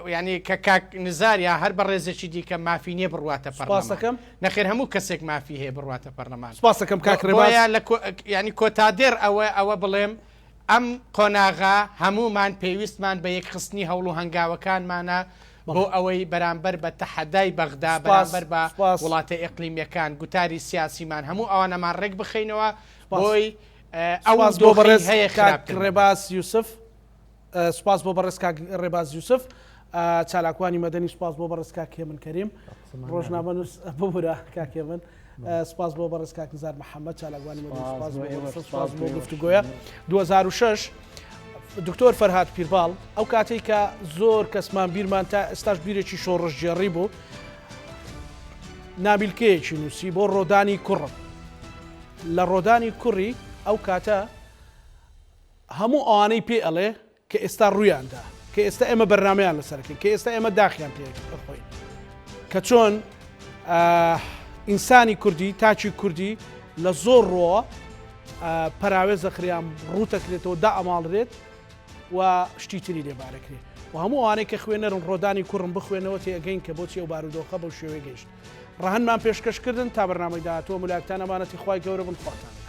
ینی کە کاک نزاریا هەر بە ڕێزێکی دیکە مافی نییە بڕواتە پەرلەمان نەخێر هەموو کەسێک مافی هەیە بڕواتە پەرلەمان سپاسەکەم کاکڕێباز ینی کۆتادێر ئەوە بڵێم ئەم قۆناغا هەمومان پێویستمان بە یەک خستنی هەوڵ و هەنگاوەکانمانە بۆ ئەوەی بەرامبەر بە تەحەدای بەغدا بەرامبەر بە وڵاتە ئێقلیمیەکان گوتاری سیاسیمان هەموو ئەوانەمان ڕێک بخەینەوە بۆی ئەو بۆ بەڕێز ڕێباز یوسف سپاس بۆ بەڕێز ڕێباز یوسف چالاکوانی مەدەنی سپاس بۆ بەڕێز کاک هێمن کەریم ڕۆژنامە نووس ببورە کاک هێمن سپاس بۆ بەڕێز کاک نزار محەممەد چالاکوانی مەدەنی سپاس بۆ گفتوگۆیە 2006 دکتۆر فەرهاد پیرباڵ ئەو کاتێک کە زۆر کەسمان بیرمان تا ئێستاش بیرێکی شۆڕژگێڕی بوو نابیلکەیەکی نووسی بۆ ڕۆدانی کوڕم لە ڕۆدانی کوڕی ئەو کاتە هەموو ئەوانەی پێ ئەڵێ کە ئێستا ڕوویاندا کە ئێستا ئێمە بەرنمەیان لەسەرکەین کە ئێستا ئێمە داخیان پێخۆین کە چۆن ئینسانی کوردی تاچی کوردی لە زۆر ڕۆوە پەراوێز زەخریان ڕوتەکرێتەوە دا ئەماڵرێت و شتی تری لێبارەکرێت و هەموو ئەوانەی کە خوێنەرن ڕۆدانی کوڕم بخوێنەوە تێگەین کە بۆچی ئەو بارودۆخە بەو شێوەیە گەیشت ڕەهەنمان پێشکەشکردن تا بەرنامەی داهاتوە مولاتان ئەمانەتی خوای گەورە بن خواتان